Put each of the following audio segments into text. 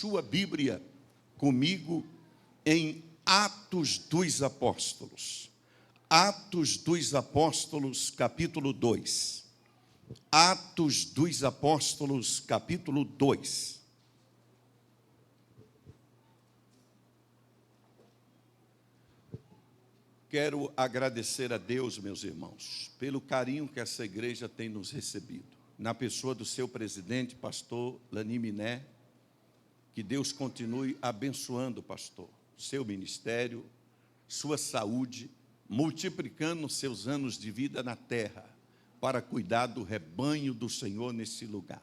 Sua Bíblia comigo em Atos dos Apóstolos. Atos dos Apóstolos, capítulo 2. Atos dos Apóstolos, capítulo 2. Quero agradecer a Deus, meus irmãos, pelo carinho que essa igreja tem nos recebido. Na pessoa do seu presidente, pastor Lani Miné, que Deus continue abençoando, pastor, seu ministério, sua saúde, multiplicando seus anos de vida na terra, para cuidar do rebanho do Senhor nesse lugar.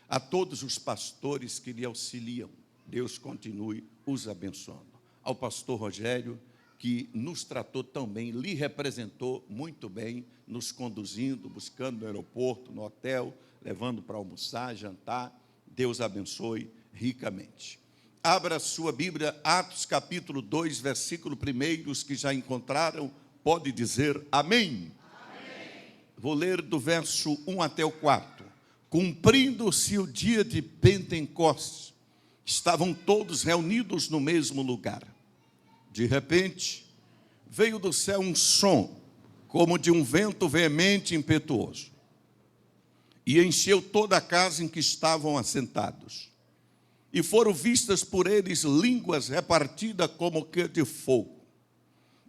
A todos os pastores que lhe auxiliam, Deus continue os abençoando. Ao pastor Rogério, que nos tratou tão bem, lhe representou muito bem, nos conduzindo, buscando no aeroporto, no hotel, levando para almoçar, jantar. Deus abençoe ricamente. Abra a sua Bíblia, Atos capítulo 2, versículo 1, os que já encontraram, pode dizer amém. Amém. Vou ler do verso 1 até o 4. Cumprindo-se o dia de Pentecostes, estavam todos reunidos no mesmo lugar. De repente, veio do céu um som, como de um vento veemente e impetuoso, e encheu toda a casa em que estavam assentados. E foram vistas por eles línguas repartidas como que de fogo,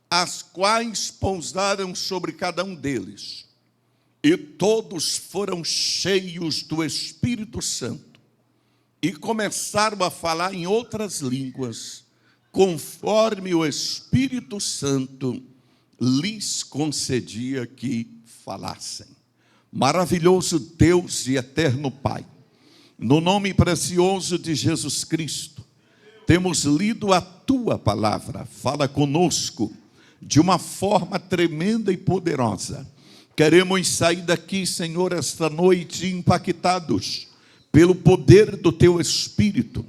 as quais pousaram sobre cada um deles. E todos foram cheios do Espírito Santo, e começaram a falar em outras línguas, conforme o Espírito Santo lhes concedia que falassem. Maravilhoso Deus e eterno Pai, no nome precioso de Jesus Cristo, temos lido a Tua palavra. Fala conosco de uma forma tremenda e poderosa. Queremos sair daqui, Senhor, esta noite impactados pelo poder do Teu Espírito,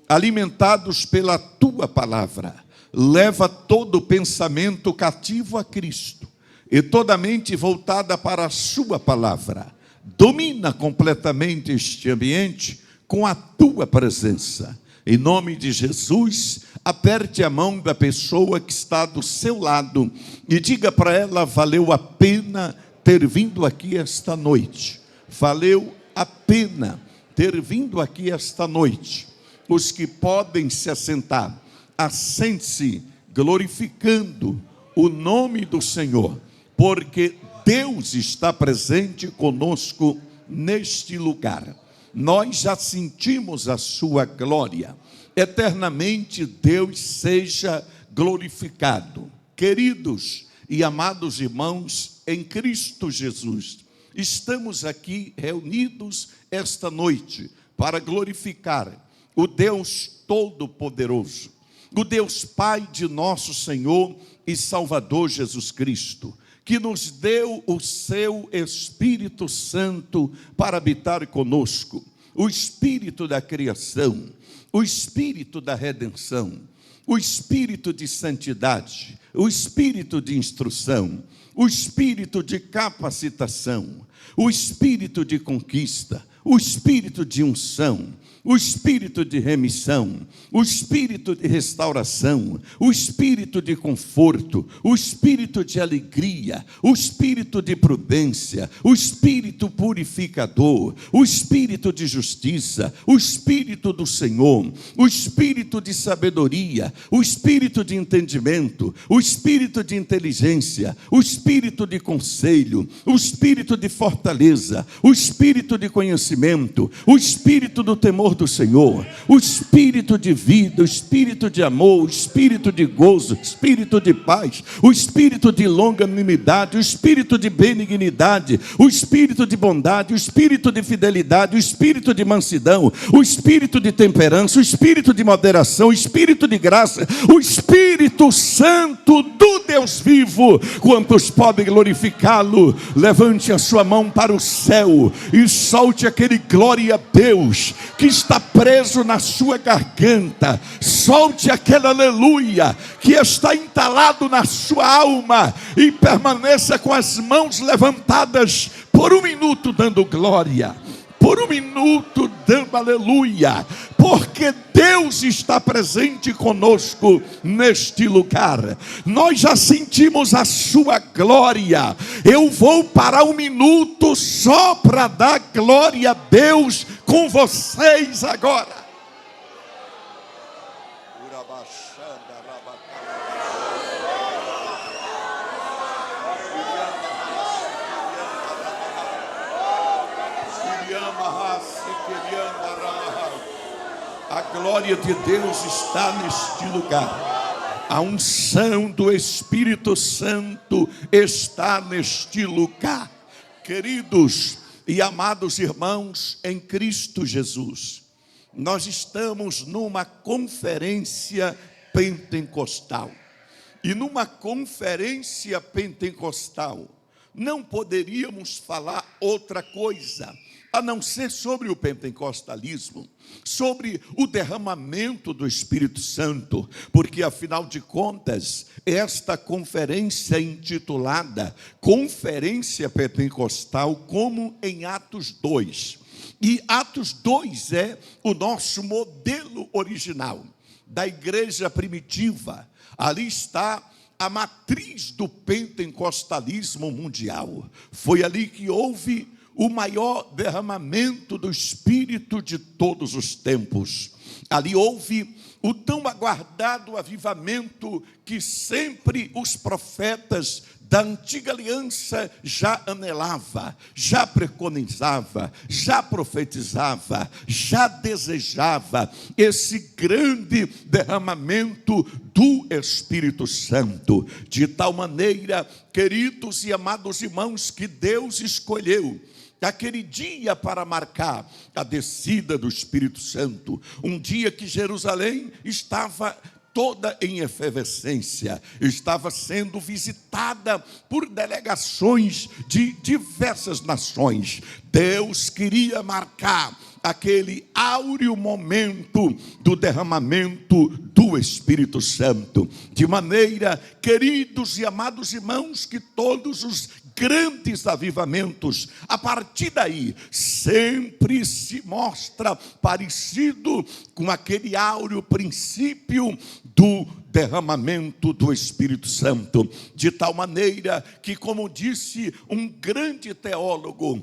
alimentados pela Tua palavra. Leva todo o pensamento cativo a Cristo e toda a mente voltada para a Sua palavra. Domina completamente este ambiente com a Tua presença. Em nome de Jesus, aperte a mão da pessoa que está do seu lado e diga para ela: valeu a pena ter vindo aqui esta noite. Valeu a pena ter vindo aqui esta noite. Os que podem se assentar, assente-se glorificando o nome do Senhor, porque Deus está presente conosco neste lugar. Nós já sentimos a sua glória. Eternamente Deus seja glorificado. Queridos e amados irmãos em Cristo Jesus, estamos aqui reunidos esta noite para glorificar o Deus Todo-Poderoso, o Deus Pai de nosso Senhor e Salvador Jesus Cristo, que nos deu o seu Espírito Santo para habitar conosco, o Espírito da criação, o Espírito da redenção, o Espírito de santidade, o Espírito de instrução, o Espírito de capacitação, o Espírito de conquista, o Espírito de unção, o Espírito de remissão, o Espírito de restauração, o Espírito de conforto, o Espírito de alegria, o Espírito de prudência, o Espírito purificador, o Espírito de justiça, o Espírito do Senhor, o Espírito de sabedoria, o Espírito de entendimento, o Espírito de inteligência, o Espírito de conselho, o Espírito de fortaleza, o Espírito de conhecimento, o Espírito do temor do Senhor, o Espírito de vida, o Espírito de amor, o Espírito de gozo, o Espírito de paz, o Espírito de longanimidade, o Espírito de benignidade, o Espírito de bondade, o Espírito de fidelidade, o Espírito de mansidão, o Espírito de temperança, o Espírito de moderação, o Espírito de graça, o Espírito Santo do Deus vivo. Quantos podem glorificá-lo? Levante a sua mão para o céu e solte aquele glória a Deus que está preso na sua garganta. Solte aquele aleluia que está entalado na sua alma e permaneça com as mãos levantadas por um minuto dando glória, por um minuto dando aleluia, por porque Deus está presente conosco neste lugar. Nós já sentimos a sua glória. Eu vou parar um minuto só para dar glória a Deus com vocês agora. A glória de Deus está neste lugar. A unção do Espírito Santo está neste lugar. Queridos e amados irmãos em Cristo Jesus, nós estamos numa conferência pentecostal. E numa conferência pentecostal, não poderíamos falar outra coisa a não ser sobre o pentecostalismo, sobre o derramamento do Espírito Santo, porque afinal de contas, esta conferência intitulada Conferência Pentecostal, como em Atos 2. E Atos 2 é o nosso modelo original da igreja primitiva. Ali está a matriz do pentecostalismo mundial. Foi ali que houve o maior derramamento do Espírito de todos os tempos. Ali houve o tão aguardado avivamento que sempre os profetas da antiga aliança já anelava, já preconizava, já profetizava, já desejava esse grande derramamento do Espírito Santo. De tal maneira, queridos e amados irmãos, que Deus escolheu aquele dia para marcar a descida do Espírito Santo, um dia que Jerusalém estava toda em efervescência, estava sendo visitada por delegações de diversas nações. Deus queria marcar aquele áureo momento do derramamento do Espírito Santo, de maneira, queridos e amados irmãos, que todos os grandes avivamentos, a partir daí, sempre se mostra parecido com aquele áureo princípio do derramamento do Espírito Santo, de tal maneira que, como disse um grande teólogo,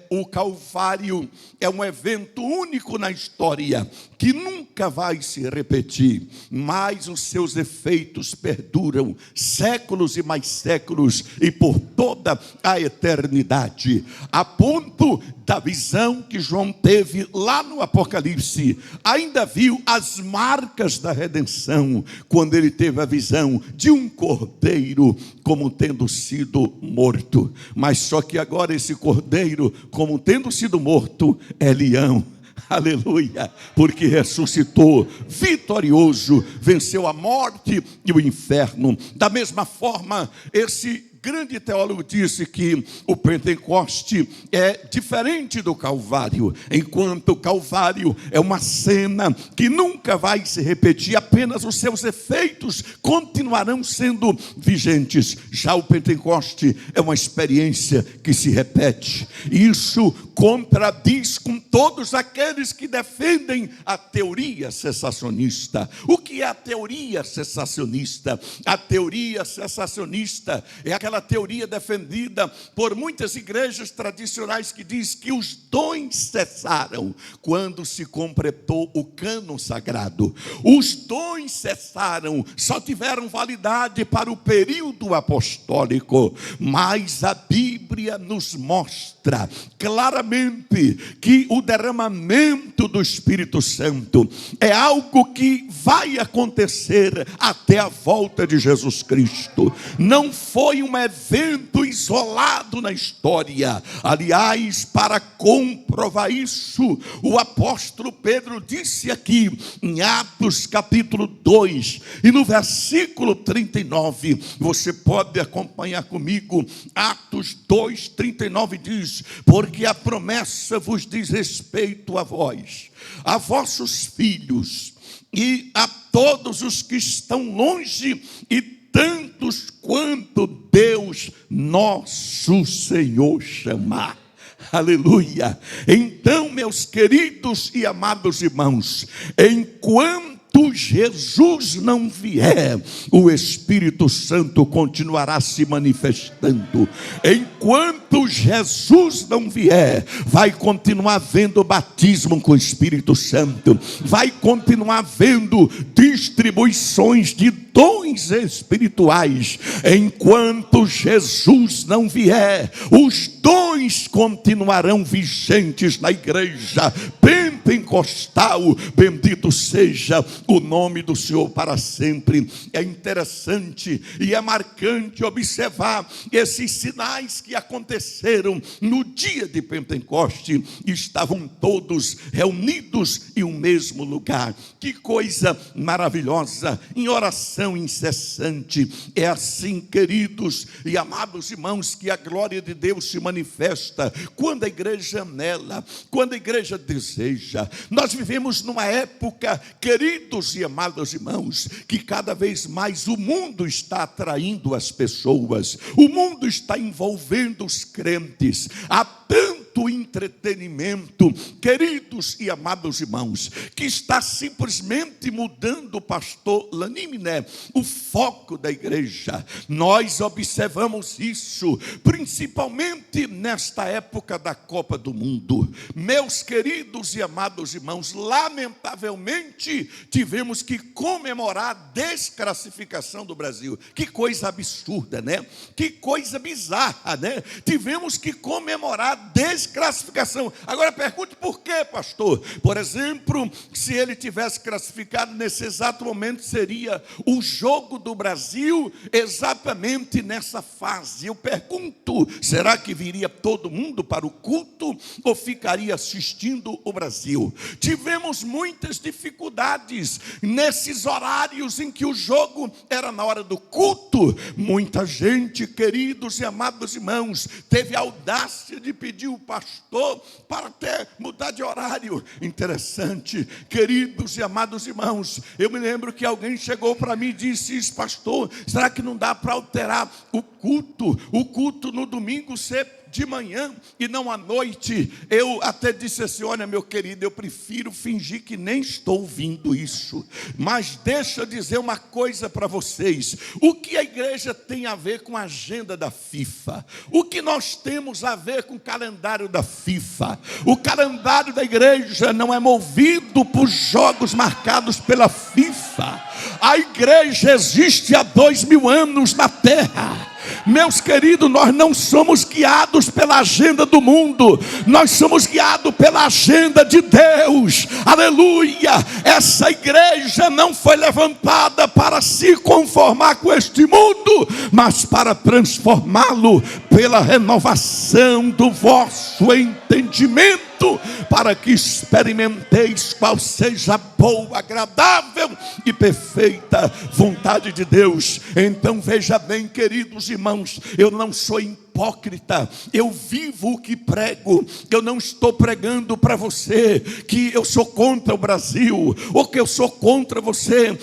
o Calvário é um evento único na história, que nunca vai se repetir, mas os seus efeitos perduram séculos e mais séculos, e por toda a eternidade, a ponto da visão que João teve lá no Apocalipse. Ainda viu as marcas da redenção, quando ele teve a visão de um cordeiro como tendo sido morto. Mas só que agora esse cordeiro, como tendo sido morto, é leão. Aleluia, porque ressuscitou vitorioso, venceu a morte e o inferno. Da mesma forma, esse grande teólogo disse que o Pentecoste é diferente do Calvário, enquanto o Calvário é uma cena que nunca vai se repetir, apenas os seus efeitos continuarão sendo vigentes. Já o Pentecoste é uma experiência que se repete. Isso contradiz com todos aqueles que defendem a teoria cessacionista. O que é a teoria cessacionista? A teoria cessacionista é aquela teoria defendida por muitas igrejas tradicionais que diz que os dons cessaram quando se completou o cânon sagrado. Os dons cessaram, só tiveram validade para o período apostólico, mas a Bíblia nos mostra claramente que o derramamento do Espírito Santo é algo que vai acontecer até a volta de Jesus Cristo. Não foi um evento isolado na história. Aliás, para comprovar isso, o apóstolo Pedro disse aqui em Atos capítulo 2 e no versículo 39, você pode acompanhar comigo. Atos 2, 39 diz: porque a promessa vos diz respeito a vós, a vossos filhos e a todos os que estão longe, e tantos quanto Deus nosso Senhor chamar. Aleluia. Então, meus queridos e amados irmãos, enquanto Jesus não vier, o Espírito Santo continuará se manifestando. Enquanto Jesus não vier, vai continuar havendo batismo com o Espírito Santo, vai continuar havendo distribuições de dons espirituais. Enquanto Jesus não vier, os dons continuarão vigentes na igreja pentecostal. Bendito seja o nome do Senhor para sempre. É interessante e é marcante observar esses sinais que aconteceram no dia de Pentecoste. Estavam todos reunidos em um mesmo lugar. Que coisa maravilhosa, em oração incessante. É assim, queridos e amados irmãos, que a glória de Deus se manifesta quando a igreja anela, quando a igreja deseja. Nós vivemos numa época, queridos e amados irmãos, que cada vez mais o mundo está atraindo as pessoas, o mundo está envolvendo os crentes. Há tanto entretenimento, queridos e amados irmãos, que está simplesmente mudando, pastor Laniminé, o foco da igreja. Nós observamos isso, principalmente nesta época da Copa do Mundo. Meus queridos e amados irmãos, lamentavelmente tivemos que comemorar a desclassificação do Brasil. Que coisa absurda, né? Que coisa bizarra, né? Tivemos que comemorar a desclassificação. Agora pergunte por quê, pastor? Por exemplo, se ele tivesse classificado nesse exato momento, seria o jogo do Brasil exatamente nessa fase. Eu pergunto, será que viria todo mundo para o culto ou ficaria assistindo o Brasil? Tivemos muitas dificuldades nesses horários em que o jogo era na hora do culto. Muita gente, queridos e amados irmãos, teve a audácia de pedir o pastor para até mudar de horário. Interessante, queridos e amados irmãos, eu me lembro que alguém chegou para mim e disse: pastor, será que não dá para alterar o culto no domingo ser de manhã e não à noite? Eu até disse assim: olha, meu querido, eu prefiro fingir que nem estou ouvindo isso. Mas deixa eu dizer uma coisa para vocês: o que a igreja tem a ver com a agenda da FIFA? O que nós temos a ver com o calendário da FIFA? O calendário da igreja não é movido por jogos marcados pela FIFA. A igreja existe há 2000 anos na terra. Meus queridos, nós não somos guiados pela agenda do mundo, nós somos guiados pela agenda de Deus. Aleluia! Essa igreja não foi levantada para se conformar com este mundo, mas para transformá-lo pela renovação do vosso entendimento, para que experimenteis qual seja a boa, agradável e perfeita vontade de Deus. Então veja bem, queridos irmãos, eu não sou hipócrita, eu vivo o que prego. Eu não estou pregando para você que eu sou contra o Brasil, ou que eu sou contra você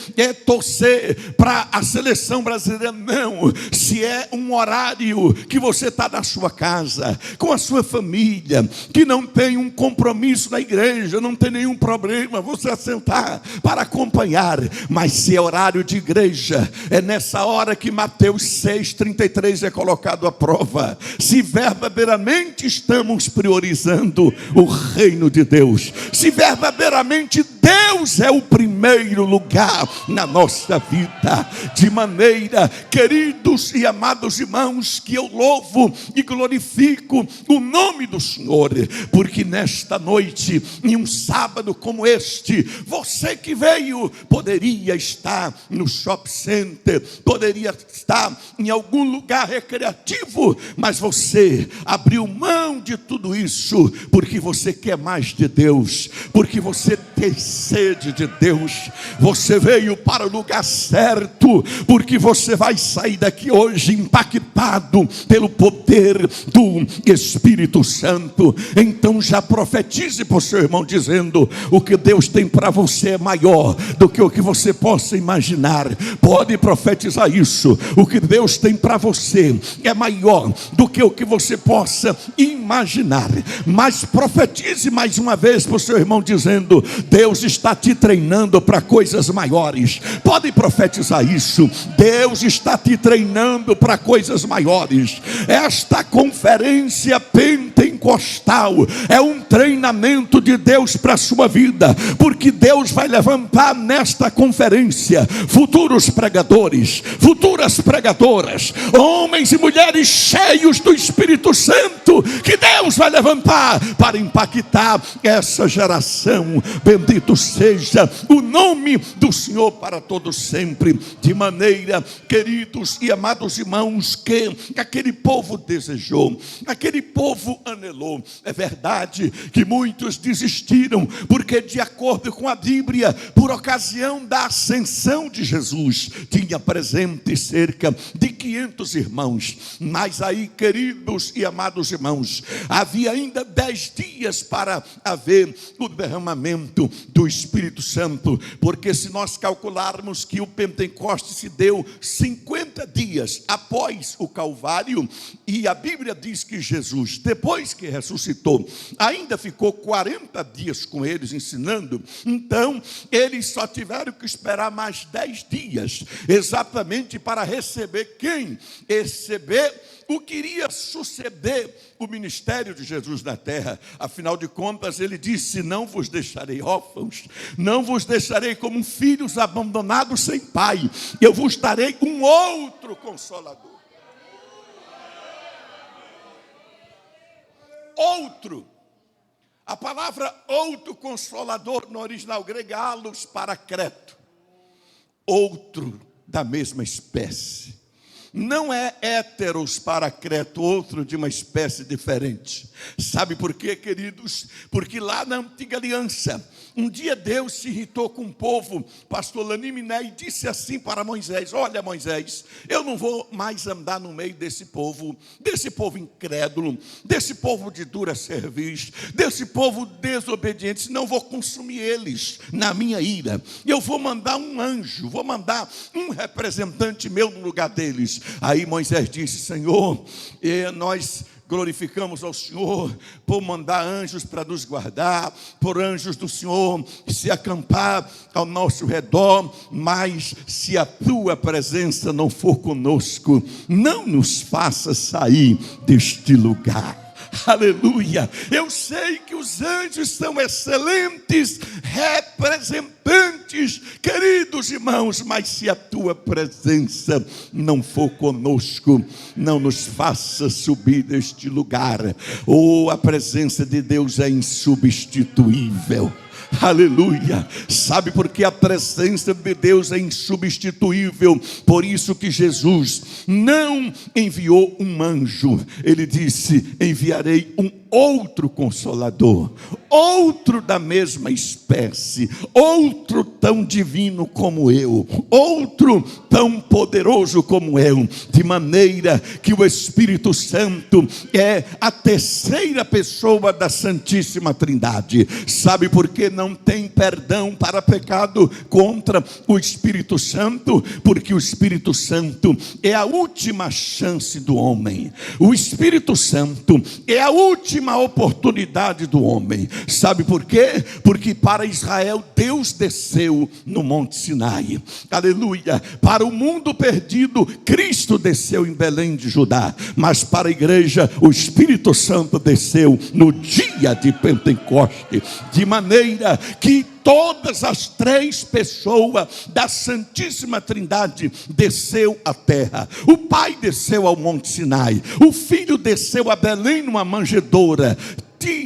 torcer para a seleção brasileira. Não, se é um horário que você está na sua casa, com a sua família, que não tem um compromisso na igreja, não tem nenhum problema você assentar para acompanhar. Mas se é horário de igreja, é nessa hora que Mateus 6,33 é colocado à prova. Se verdadeiramente estamos priorizando o reino de Deus, se verdadeiramente Deus é o primeiro lugar na nossa vida, de maneira, queridos e amados irmãos, que eu louvo e glorifico o nome do Senhor, porque nesta noite, em um sábado como este, você que veio poderia estar no shopping center, poderia estar em algum lugar recreativo, mas você abriu mão de tudo isso, porque você quer mais de Deus, porque você tem sede de Deus. Você veio para o lugar certo, porque você vai sair daqui hoje impactado pelo poder do Espírito Santo. Então já profetize para o seu irmão, dizendo: o que Deus tem para você é maior do que o que você possa imaginar. Pode profetizar isso. O que Deus tem para você é maior do que o que você possa imaginar. Mas profetize mais uma vez para o seu irmão dizendo: Deus está te treinando para coisas maiores. Pode profetizar isso. Deus está te treinando para coisas maiores. Esta conferência pentecostal é um treinamento de Deus para a sua vida, porque Deus vai levantar nesta conferência futuros pregadores, futuras pregadoras, homens e mulheres cheios do Espírito Santo, que Deus vai levantar para impactar essa geração. Bendito seja o nome do Senhor para todos sempre. De maneira, queridos e amados irmãos, que aquele povo desejou, aquele povo anelou. É verdade que muitos desistiram, porque de acordo com a Bíblia, por ocasião da ascensão de Jesus, tinha presente cerca de 500 irmãos. Mas aí, queridos e amados irmãos, havia ainda 10 dias para haver o derramamento do Espírito Santo, porque se nós calcularmos que o Pentecostes se deu 50 dias após o Calvário, e a Bíblia diz que Jesus, depois que ressuscitou, ainda ficou 40 dias com eles ensinando, então eles só tiveram que esperar mais 10 dias, exatamente para receber quem? Receber o que iria suceder o ministério de Jesus na terra. Afinal de contas, ele disse: não vos deixarei órfãos, não vos deixarei como filhos abandonados sem pai, eu vos darei um outro consolador. Outro. A palavra outro consolador no original grego é allos paracreto. Outro da mesma espécie. Não é héteros paracreto, outro de uma espécie diferente. Sabe por quê, queridos? Porque lá na antiga aliança, um dia Deus se irritou com o povo, pastor Laniminé, e disse assim para Moisés: olha, Moisés, eu não vou mais andar no meio desse povo incrédulo, desse povo de dura cerviz, desse povo desobediente, não vou consumir eles na minha ira. Eu vou mandar um anjo, vou mandar um representante meu no lugar deles. Aí Moisés disse: Senhor, nós glorificamos ao Senhor por mandar anjos para nos guardar, por anjos do Senhor se acampar ao nosso redor, mas se a tua presença não for conosco, não nos faça sair deste lugar. Aleluia. Eu sei que os anjos são excelentes representantes, queridos irmãos, mas se a tua presença não for conosco, não nos faça subir deste lugar. A presença de Deus é insubstituível. Aleluia. Sabe por que a presença de Deus é insubstituível? Por isso que Jesus não enviou um anjo. Ele disse: enviarei um outro consolador, outro da mesma espécie, outro tão divino como eu, outro tão poderoso como eu, de maneira que o Espírito Santo é a terceira pessoa da Santíssima Trindade. Sabe por que não tem perdão para pecado contra o Espírito Santo? Porque o Espírito Santo é a última chance do homem. O Espírito Santo é a última oportunidade do homem. Sabe por quê? Porque para Israel Deus desceu no Monte Sinai. Aleluia. Para o mundo perdido Cristo desceu em Belém de Judá. Mas para a igreja o Espírito Santo desceu no dia de Pentecoste. De maneira que todas as 3 pessoas da Santíssima Trindade desceu à terra. O Pai desceu ao Monte Sinai, o Filho desceu a Belém numa manjedoura,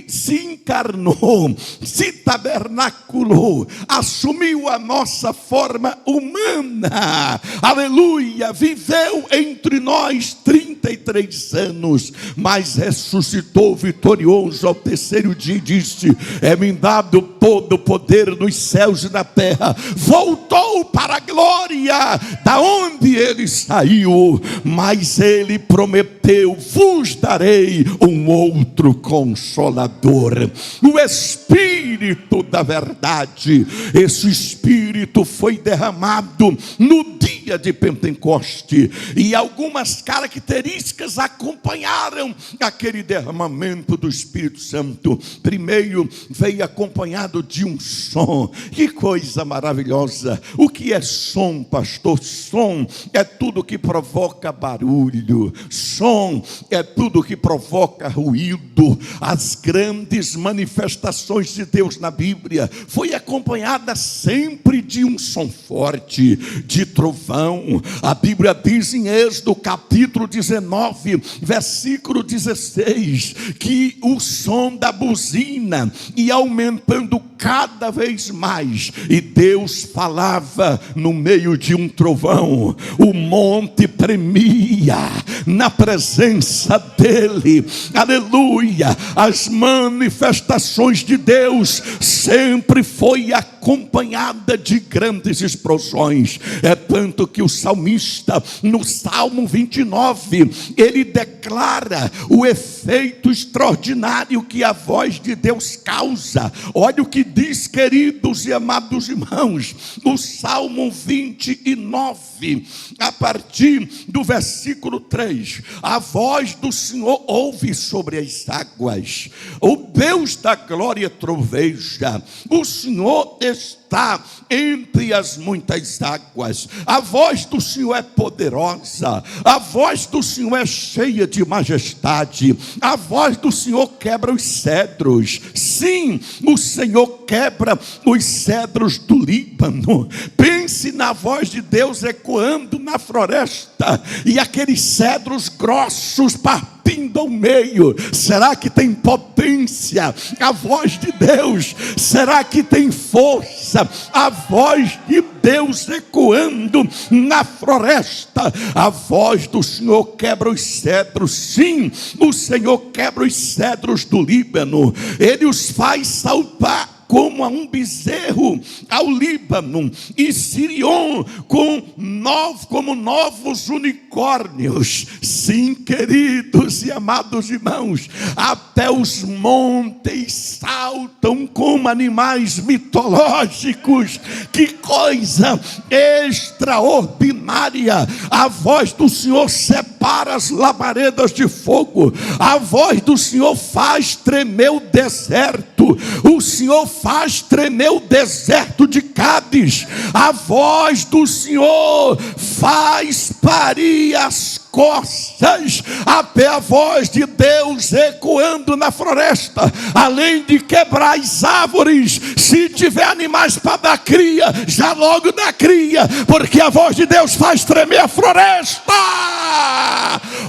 se encarnou, se tabernaculou, assumiu a nossa forma humana, aleluia, viveu entre nós 33 anos, mas ressuscitou vitorioso ao terceiro dia e disse: é-me dado todo o poder nos céus e na terra. Voltou para a glória da onde ele saiu, mas ele prometeu prometeu: vos darei um outro Consolador, o Espírito da verdade. Esse Espírito foi derramado no dia de Pentecoste, e algumas características acompanharam aquele derramamento do Espírito Santo. Primeiro, veio acompanhado de um som. Que coisa maravilhosa! O que é som, pastor? Som é tudo que provoca barulho, som é tudo que provoca ruído. As grandes manifestações de Deus na Bíblia foi acompanhada sempre de um som forte, de trovão. A Bíblia diz em Êxodo capítulo 19, versículo 16, que o som da buzina ia aumentando cada vez mais, e Deus falava no meio de um trovão. O monte tremia na presença dele. Aleluia! As manifestações de Deus sempre foi acompanhada de grandes explosões. É tanto que o salmista, no Salmo 29, ele declara o efeito extraordinário que a voz de Deus causa. Olha o que diz, queridos e amados irmãos, o Salmo 29, a partir do versículo 3: a voz do Senhor ouve sobre as águas, o Deus da glória troveja, o Senhor está entre as muitas águas. A voz do Senhor é poderosa, a voz do Senhor é cheia de majestade, a voz do Senhor quebra os cedros. Sim, o Senhor quebra os cedros do Líbano. Pense na voz de Deus ecoando na floresta, e aqueles cedros grossos partindo ao meio. Será que tem potência a voz de Deus? Será que tem força a voz de Deus ecoando na floresta? A voz do Senhor quebra os cedros. Sim, o Senhor quebra os cedros do Líbano. Ele os faz saltar como a um bezerro ao Líbano, e Sirion como novos unicórnios. Sim, queridos e amados irmãos, até os montes saltam como animais mitológicos. Que coisa extraordinária! A voz do Senhor separa as labaredas de fogo, a voz do Senhor faz tremer o deserto, o Senhor faz tremer o deserto de Cádiz, a voz do Senhor faz parir as costas, até a voz de Deus ecoando na floresta, além de quebrar as árvores. Se tiver animais para dar cria, já logo dá cria, porque a voz de Deus faz tremer a floresta.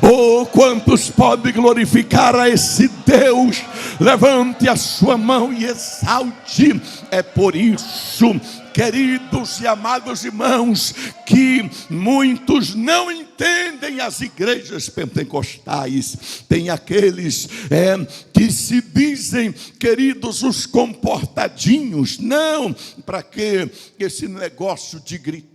Oh, quantos podem glorificar a esse Deus? Levante a sua mão e exalte. É por isso, queridos e amados irmãos, que muitos não entendem as igrejas pentecostais. Tem aqueles que se dizem, queridos, os comportadinhos. Não, para que esse negócio de gritar?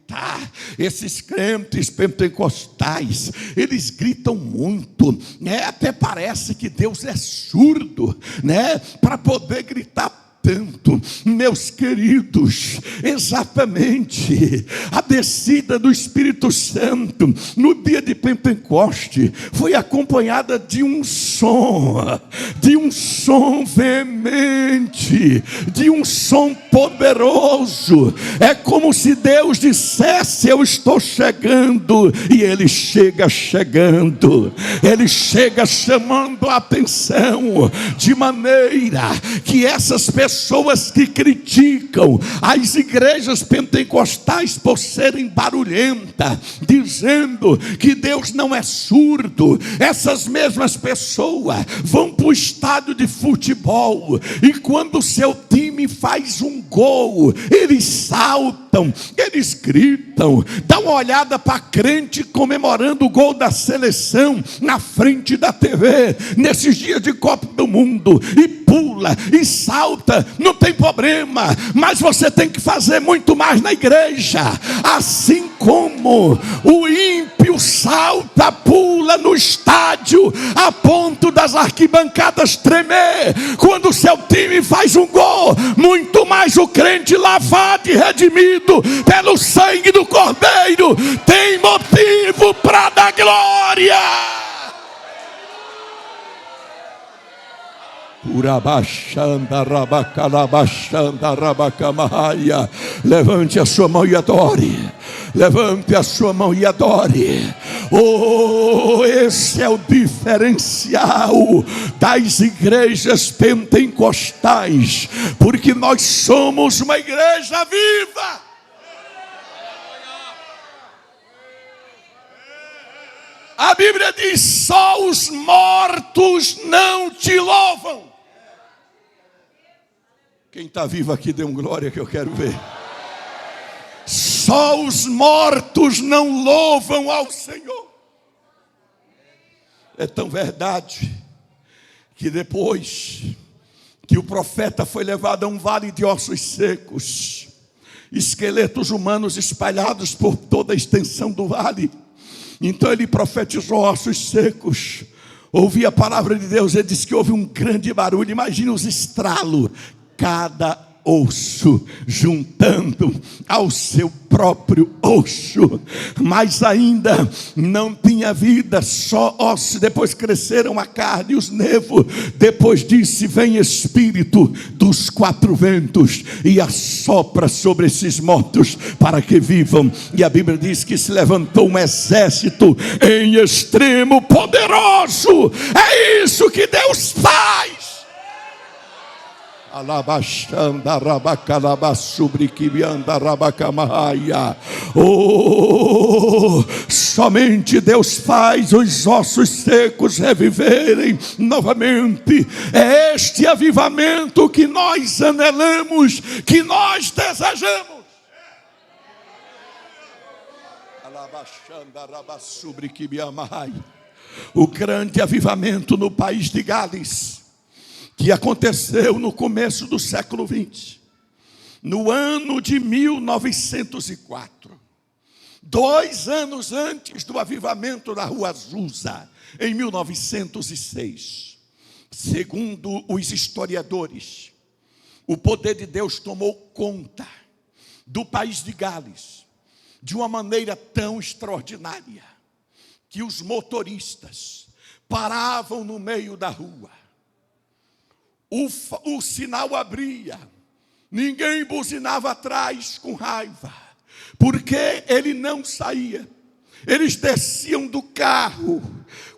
Esses crentes pentecostais, eles gritam muito, né? Até parece que Deus é surdo, né? Para poder gritar tanto. Meus queridos, exatamente a descida do Espírito Santo no dia de Pentecoste foi acompanhada de um som veemente, de um som poderoso. É como se Deus dissesse: eu estou chegando, e Ele chega chegando, Ele chega chamando a atenção, de maneira que essas pessoas que criticam as igrejas pentecostais por serem barulhentas, dizendo que Deus não é surdo, essas mesmas pessoas vão para o estádio de futebol, e quando o seu time faz um gol, eles saltam, eles gritam. Dá uma olhada para crente comemorando o gol da seleção na frente da TV nesses dias de Copa do Mundo, e pula e salta. Não tem problema, mas você tem que fazer muito mais na igreja. Assim como o ímpio nego salta, pula no estádio, a ponto das arquibancadas tremer, quando o seu time faz um gol. Muito mais o crente lavado e redimido pelo sangue do Cordeiro tem motivo para dar glória. Levante a sua mão e adore. Levante a sua mão e adore. Oh, esse é o diferencial das igrejas pentecostais, porque nós somos uma igreja viva. A Bíblia diz: só os mortos não te louvam. Quem está vivo aqui, dê um glória que eu quero ver. Só os mortos não louvam ao Senhor. É tão verdade que depois que o profeta foi levado a um vale de ossos secos, esqueletos humanos espalhados por toda a extensão do vale, então ele profetizou ossos secos. Ouvi a palavra de Deus, ele disse que houve um grande barulho. Imagine os estralos, cada osso juntando ao seu próprio osso, mas ainda não tinha vida, só ossos. Depois cresceram a carne e os nervos. Depois disse: vem Espírito dos quatro ventos e assopra sobre esses mortos para que vivam. E a Bíblia diz que se levantou um exército em extremo poderoso. É isso que Deus faz. Oh, somente Deus faz os ossos secos reviverem novamente. É este avivamento que nós anelamos, que nós desejamos. O grande avivamento no país de Gales, que aconteceu no começo do século XX, no ano de 1904, 2 anos antes do avivamento da Rua Azusa, em 1906. Segundo os historiadores, o poder de Deus tomou conta do país de Gales de uma maneira tão extraordinária, que os motoristas paravam no meio da rua. O sinal abria, ninguém buzinava atrás com raiva, porque ele não saía. Eles desciam do carro,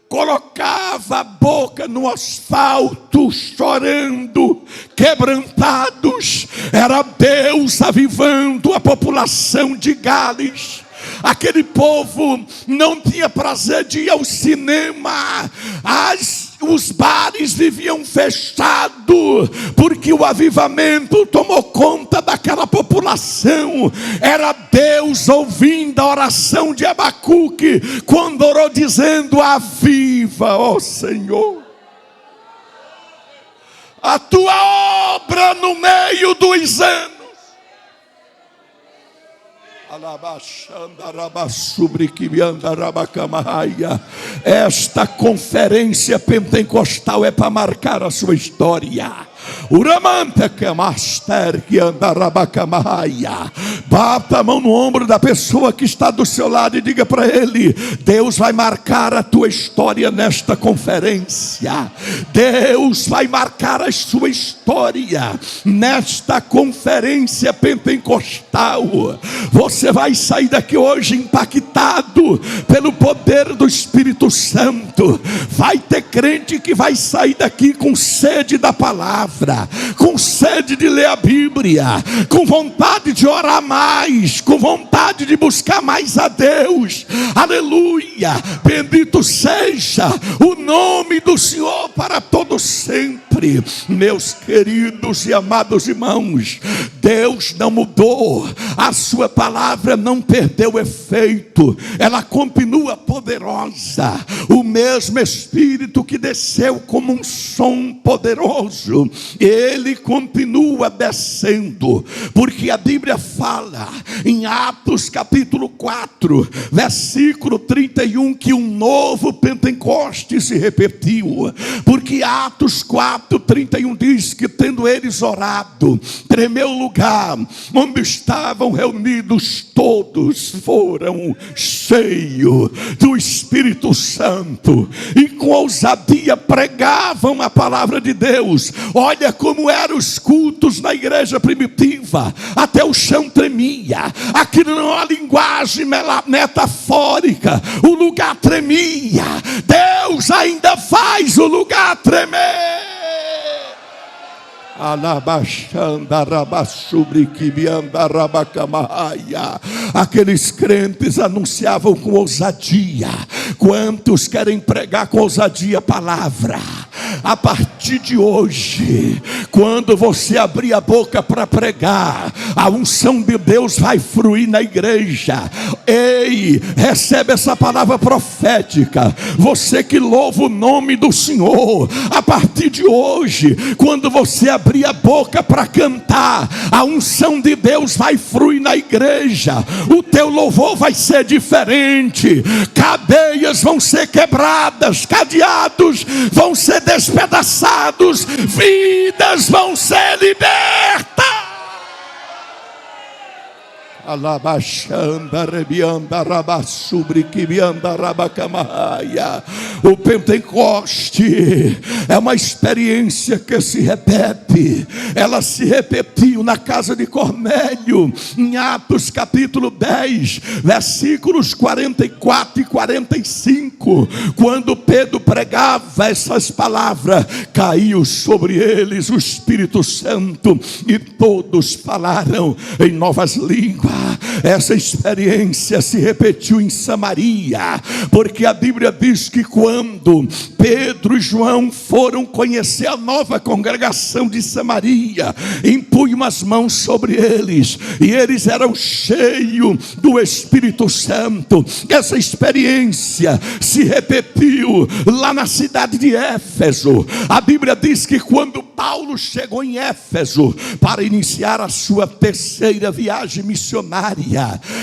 colocavam a boca no asfalto, chorando, quebrantados. Era Deus avivando a população de Gales. Aquele povo não tinha prazer de ir ao cinema, os bares viviam fechados, porque o avivamento tomou conta daquela população. Era Deus ouvindo a oração de Abacuque, quando orou dizendo: aviva, ó Senhor, a tua obra no meio dos anos. Esta conferência pentecostal é para marcar a sua história. Bata a mão no ombro da pessoa que está do seu lado e diga para ele: Deus vai marcar a tua história nesta conferência. Deus vai marcar a sua história nesta conferência pentecostal. Você vai sair daqui hoje impactado pelo poder do Espírito Santo. Vai ter crente que vai sair daqui com sede da palavra, com sede de ler a Bíblia, com vontade de orar mais, com vontade de buscar mais a Deus. Aleluia! Bendito seja o nome do Senhor para todo sempre. Meus queridos e amados irmãos, Deus Deus não mudou, a sua palavra não perdeu efeito, ela continua poderosa. O mesmo Espírito que desceu como um som poderoso, ele continua descendo, porque a Bíblia fala em Atos capítulo 4, versículo 31, que um novo Pentecoste se repetiu, porque Atos 4, 31 diz que tendo eles orado, tremeu o lugar onde estavam reunidos todos, foram cheios do Espírito Santo e com ousadia pregavam a palavra de Deus. Olha como eram os cultos na igreja primitiva, até o chão tremia. Aquilo não é uma linguagem metafórica, o lugar tremia. Deus ainda faz o lugar tremer. Aqueles crentes anunciavam com ousadia. Quantos querem pregar com ousadia a palavra? A partir de hoje, quando você abrir a boca para pregar, a unção de Deus vai fluir na igreja. Ei, recebe essa palavra profética. Você que louva o nome do Senhor, a partir de hoje, quando você abrir a boca para cantar, a unção de Deus vai fluir na igreja. O teu louvor vai ser diferente. Cadeias vão ser quebradas, cadeados vão ser despedaçados, vidas vão ser libertas. O Pentecoste é uma experiência que se repete. Ela se repetiu na casa de Cornélio, em Atos capítulo 10, versículos 44 e 45. Quando Pedro pregava essas palavras, caiu sobre eles o Espírito Santo e todos falaram em novas línguas. Essa experiência se repetiu em Samaria, porque a Bíblia diz que quando Pedro e João foram conhecer a nova congregação de Samaria, impunham as mãos sobre eles e eles eram cheios do Espírito Santo. Essa experiência se repetiu lá na cidade de Éfeso. A Bíblia diz que quando Paulo chegou em Éfeso para iniciar a sua terceira viagem missionária,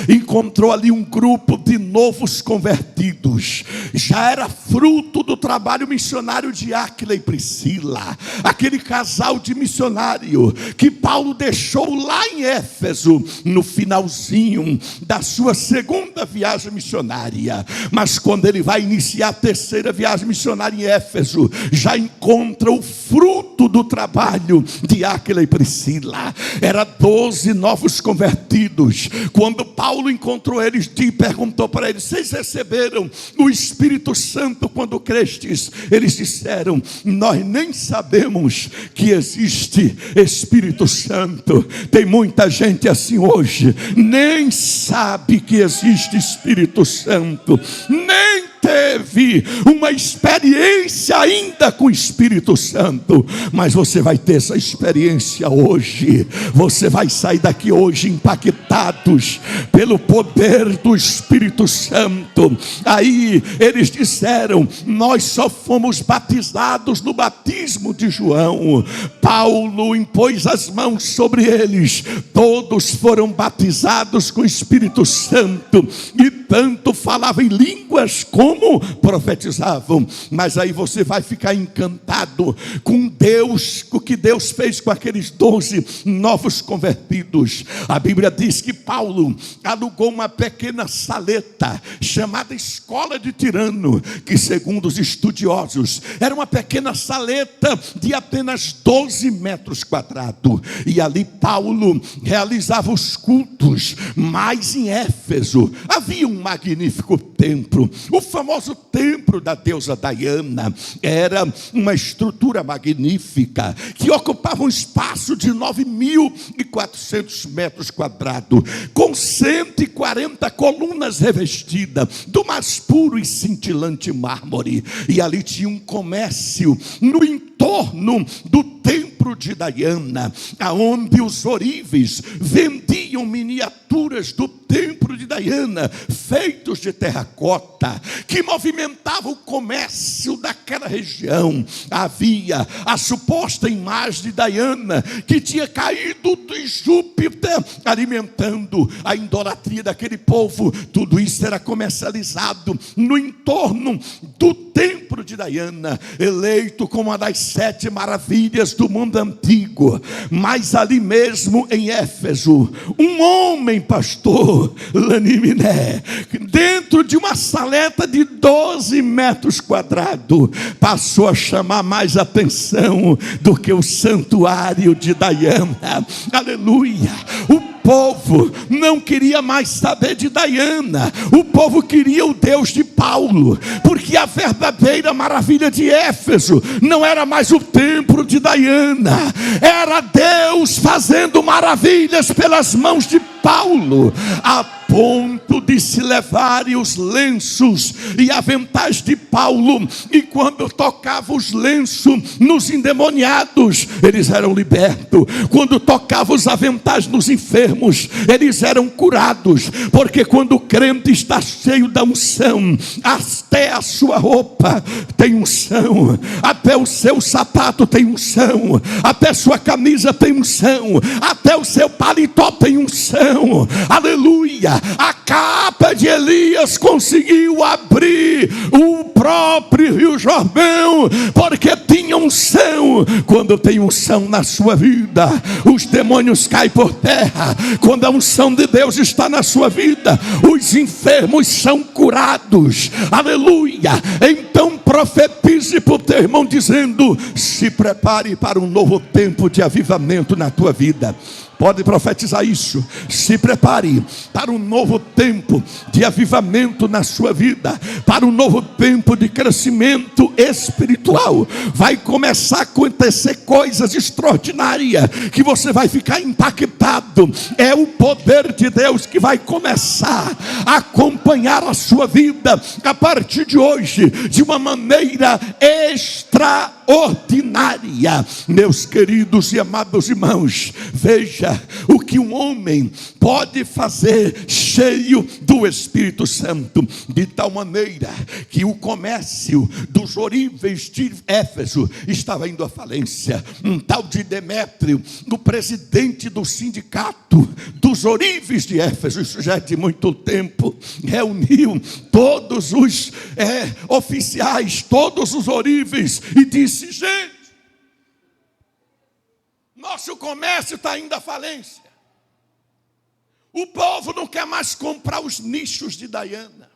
encontrou ali um grupo de novos convertidos. Já era fruto do trabalho missionário de Áquila e Priscila, aquele casal de missionário que Paulo deixou lá em Éfeso no finalzinho da sua segunda viagem missionária. Mas quando ele vai iniciar a terceira viagem missionária em Éfeso, já encontra o fruto do trabalho de Áquila e Priscila. Era 12 novos convertidos. Quando Paulo encontrou eles e perguntou para eles: vocês receberam o Espírito Santo quando crestes? Eles disseram: nós nem sabemos que existe Espírito Santo. Tem muita gente assim hoje, nem sabe que existe Espírito Santo, nem teve uma experiência ainda com o Espírito Santo, mas você vai ter essa experiência hoje. Você vai sair daqui hoje impactados pelo poder do Espírito Santo. Aí eles disseram: nós só fomos batizados no batismo de João. Paulo impôs as mãos sobre eles, todos foram batizados com o Espírito Santo e tanto falavam em línguas como profetizavam. Mas aí você vai ficar encantado com Deus, com o que Deus fez com aqueles 12 novos convertidos. A Bíblia diz que Paulo alugou uma pequena saleta chamada Escola de Tirano, que segundo os estudiosos era uma pequena saleta de apenas 12 metros quadrados, e ali Paulo realizava os cultos. Mas em Éfeso havia um magnífico templo, o famoso templo da deusa Diana. Era uma estrutura magnífica que ocupava um espaço de 9.400 metros quadrados, com 140 colunas revestidas do mais puro e cintilante mármore. E ali tinha um comércio no entorno torno do templo de Diana, aonde os ourives vendiam miniaturas do templo de Diana, feitos de terracota, que movimentava o comércio daquela região. Havia a suposta imagem de Diana, que tinha caído de Júpiter, alimentando a idolatria daquele povo. Tudo isso era comercializado no entorno do templo de Diana, eleito como uma das 7 maravilhas do mundo antigo. Mas ali mesmo em Éfeso, um homem, pastor Laniminé, dentro de uma saleta de 12 metros quadrados, passou a chamar mais atenção do que o santuário de Diana. Aleluia! O povo não queria mais saber de Diana. O povo queria o Deus de Paulo, porque a verdadeira maravilha de Éfeso não era mais o templo de Diana, era Deus fazendo maravilhas pelas mãos de Paulo, a ponto de se levarem os lenços e aventais de Paulo, e quando tocava os lenços nos endemoniados, eles eram libertos. Quando tocava os aventais nos enfermos, eles eram curados. Porque quando o crente está cheio da unção, até a sua roupa tem unção, até o seu sapato tem unção, até sua camisa tem unção, até o seu paletó tem unção. Aleluia! A capa de Elias conseguiu abrir o próprio Rio Jordão, porque tinha unção. Quando tem unção na sua vida, os demônios caem por terra. Quando a unção de Deus está na sua vida, os enfermos são curados. Aleluia! Então profetize para o teu irmão dizendo: se prepare para um novo tempo de avivamento na tua vida. Pode profetizar isso. Se prepare para um novo tempo de avivamento na sua vida, para um novo tempo de crescimento espiritual. Vai começar a acontecer coisas extraordinárias que você vai ficar impactado. É o poder de Deus que vai começar a acompanhar a sua vida a partir de hoje, de uma maneira extraordinária. Meus queridos e amados irmãos, veja o que um homem pode fazer cheio do Espírito Santo, de tal maneira que o comércio dos ourives de Éfeso estava indo à falência. Um tal de Demétrio, o presidente do sindicato dos ourives de Éfeso, isso já é de muito tempo, reuniu todos os oficiais, todos os ourives, e disse: gente, nosso comércio está indo à falência. O povo não quer mais comprar os nichos de Diana,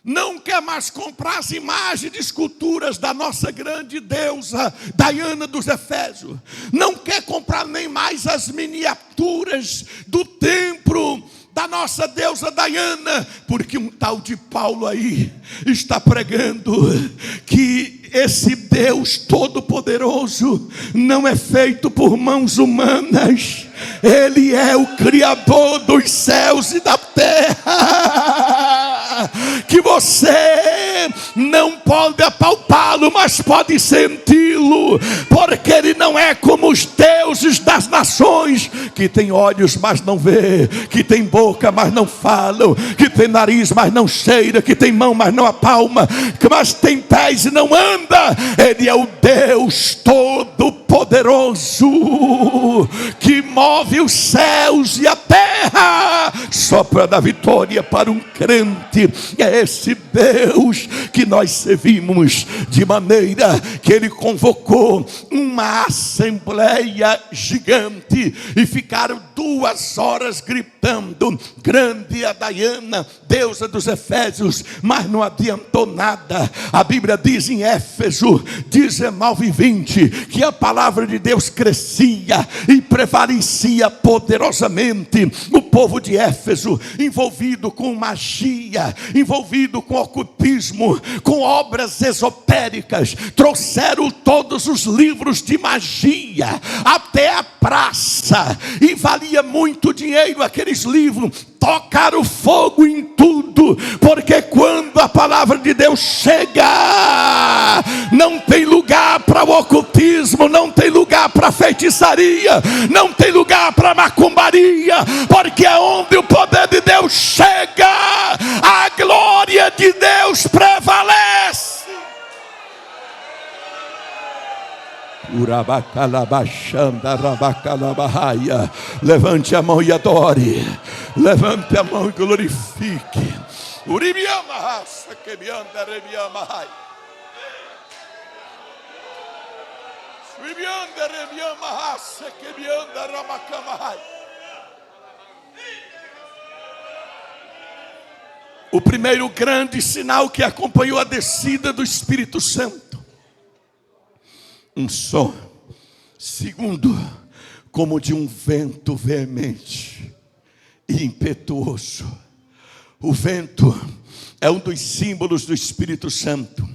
não quer mais comprar as imagens de esculturas da nossa grande deusa Diana dos Efésios, não quer comprar nem mais as miniaturas do templo da nossa deusa Diana, porque um tal de Paulo aí está pregando que esse Deus todo-poderoso não é feito por mãos humanas. Ele é o Criador dos céus e da terra, que você não pode apalpá-lo, mas pode senti-lo, porque ele não é como os deuses das nações, que tem olhos, mas não vê, que tem boca, mas não falam, que tem nariz, mas não cheira, que tem mão, mas não apalma, mas tem pés e não anda. Ele é o Deus todo-poderoso, que move os céus e a terra, só para dar vitória para um crente. É esse Deus que nós servimos, de maneira que ele convocou uma assembleia gigante, e ficaram 2 horas gritando: grande é Diana, deusa dos Efésios, mas não adiantou nada. A Bíblia diz em Éfeso 19:20 que a palavra de Deus crescia e prevalecia poderosamente. O povo de Éfeso, envolvido com magia, envolvido com ocultismo, com obras esotéricas, trouxeram todos os livros de magia até a praça, e valia muito dinheiro aqueles livros. Tocaram fogo em tudo, porque quando a palavra de Deus chega, não tem lugar para o ocultismo, não tem lugar para feitiçaria, não tem lugar para macumbaria, porque é onde o poder de Deus chega, a glória de Deus prevalece. Levante a mão e adore. Levante a mão e glorifique. O primeiro grande sinal que acompanhou a descida do Espírito Santo, um som, segundo, como de um vento veemente e impetuoso. O vento é um dos símbolos do Espírito Santo.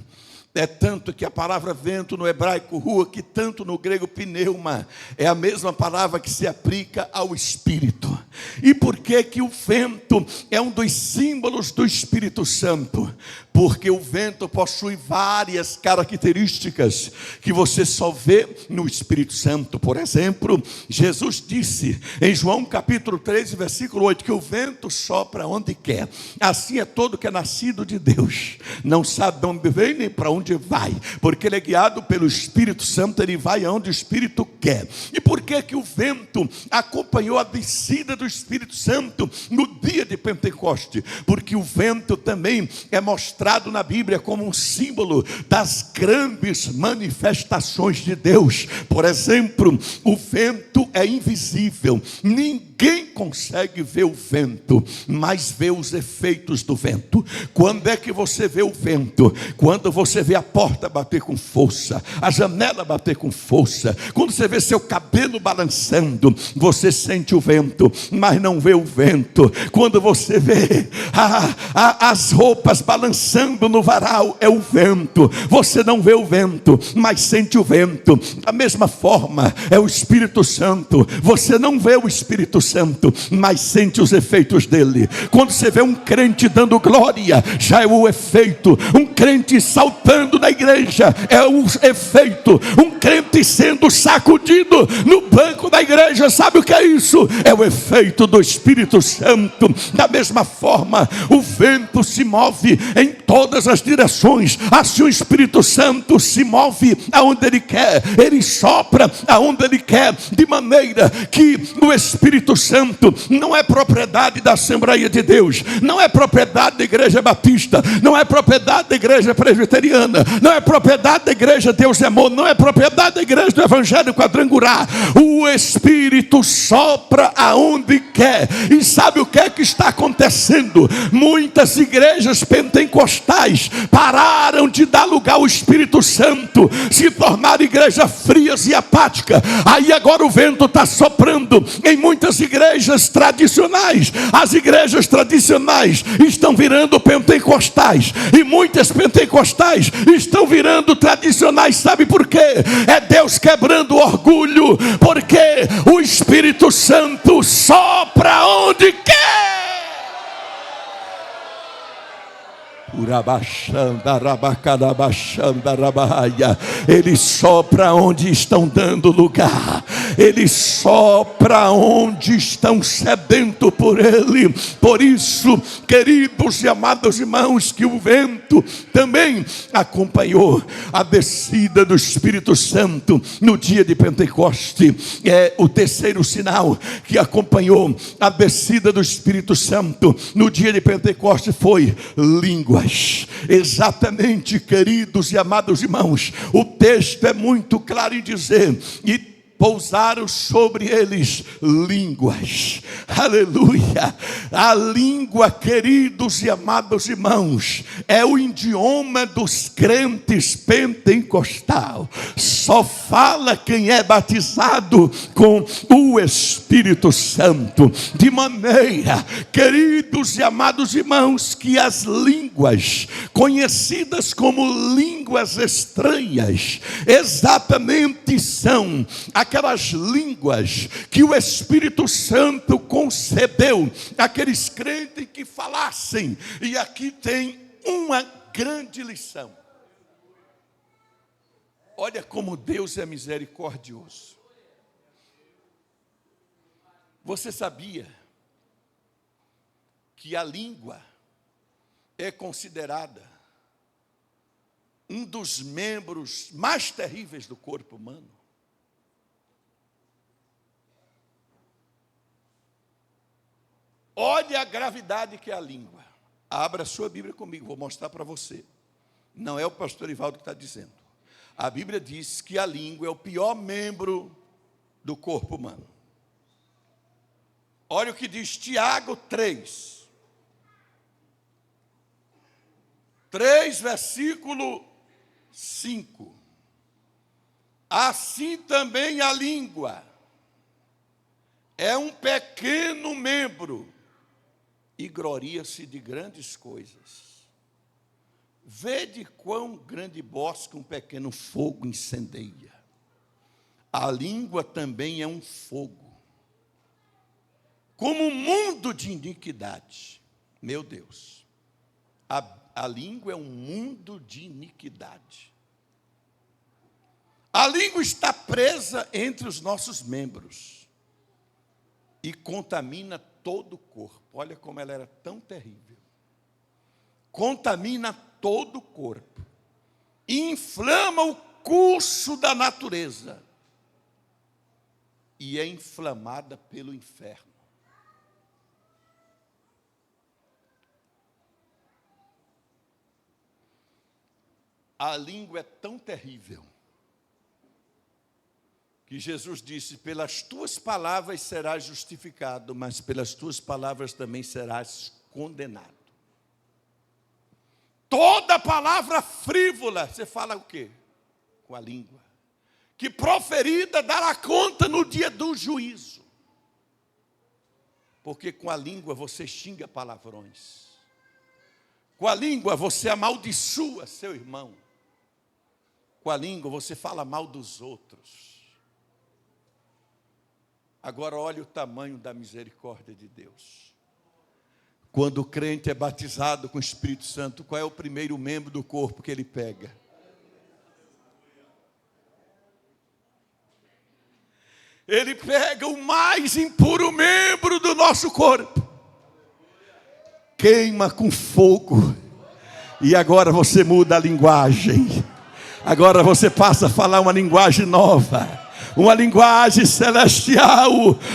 É tanto que a palavra vento no hebraico rua, que tanto no grego pneuma, é a mesma palavra que se aplica ao Espírito. E por que que o vento é um dos símbolos do Espírito Santo? Porque o vento possui várias características que você só vê no Espírito Santo. Por exemplo, Jesus disse em João capítulo 13, versículo 8, que o vento sopra onde quer. Assim é todo que é nascido de Deus. Não sabe de onde vem nem para onde vai, porque ele é guiado pelo Espírito Santo, ele vai aonde o Espírito quer. E por que que o vento acompanhou a descida do Espírito Santo no dia de Pentecoste? Porque o vento também é mostrado na Bíblia como um símbolo das grandes manifestações de Deus. Por exemplo, o vento é invisível, ninguém consegue ver o vento, mas vê os efeitos do vento. Quando é que você vê o vento? Quando você vê a porta bater com força, a janela bater com força, quando você vê seu cabelo balançando, você sente o vento, mas não vê o vento. Quando você vê as roupas balançando no varal, é o vento. Você não vê o vento, mas sente o vento. Da mesma forma é o Espírito Santo. Você não vê o Espírito Santo, mas sente os efeitos dele. Quando você vê um crente dando glória, já é o efeito. Um crente saltando na igreja, é o efeito. Um crente sendo sacudido no banco da igreja, sabe o que é isso? É o efeito do Espírito Santo. Da mesma forma, o vento se move em todas as direções. Assim o Espírito Santo se move aonde ele quer, ele sopra aonde ele quer, de maneira que o Espírito Santo não é propriedade da Assembleia de Deus, não é propriedade da Igreja Batista, não é propriedade da Igreja Presbiteriana, não é propriedade da Igreja Deus é Amor, não é propriedade da Igreja do Evangelho Quadrangular. O Espírito sopra aonde quer. E sabe o que é que está acontecendo? Muitas igrejas pentecostais pararam de dar lugar ao Espírito Santo, se tornaram igrejas frias e apáticas. Aí agora o vento está soprando em muitas igrejas tradicionais. As igrejas tradicionais estão virando pentecostais, e muitas pentecostais estão virando tradicionais. Sabe por quê? É Deus quebrando o orgulho, porque o Espírito Santo sopra onde quer. Ele sopra onde estão dando lugar, ele sopra onde estão sedento por ele. Por isso, queridos e amados irmãos, que o vento também acompanhou a descida do Espírito Santo no dia de Pentecoste. É o terceiro sinal que acompanhou a descida do Espírito Santo no dia de Pentecoste foi línguas. Exatamente, queridos e amados irmãos, o texto é muito claro em dizer: e pousaram sobre eles línguas. Aleluia. A língua, queridos e amados irmãos, é o idioma dos crentes pentecostal. Só fala quem é batizado com o Espírito Santo. De maneira, queridos e amados irmãos, que as línguas conhecidas como línguas estranhas exatamente são aquelas línguas que o Espírito Santo concedeu àqueles crentes que falassem. E aqui tem uma grande lição. Olha como Deus é misericordioso. Você sabia que a língua é considerada um dos membros mais terríveis do corpo humano? Olha a gravidade que é a língua. Abra a sua Bíblia comigo, vou mostrar para você. Não é o pastor Ivaldo que está dizendo. A Bíblia diz que a língua é o pior membro do corpo humano. Olha o que diz Tiago 3. 3, versículo 5. Assim também a língua é um pequeno membro e gloria-se de grandes coisas. Vede quão grande bosque um pequeno fogo incendeia. A língua também é um fogo, como um mundo de iniquidade. Meu Deus, a língua é um mundo de iniquidade. A língua está presa entre os nossos membros e contamina todo o corpo. Olha como ela era tão terrível. Contamina todo o corpo, inflama o curso da natureza e é inflamada pelo inferno. A língua é tão terrível que Jesus disse: pelas tuas palavras serás justificado, mas pelas tuas palavras também serás condenado. Toda palavra frívola, você fala o quê? Com a língua, que proferida dará conta no dia do juízo. Porque com a língua você xinga palavrões. Com a língua você amaldiçoa seu irmão. Com a língua você fala mal dos outros. Agora olha o tamanho da misericórdia de Deus. Quando o crente é batizado com o Espírito Santo, qual é o primeiro membro do corpo que ele pega? Ele pega o mais impuro membro do nosso corpo, queima com fogo, e agora você muda a linguagem. Agora você passa a falar uma linguagem nova, uma linguagem celestial,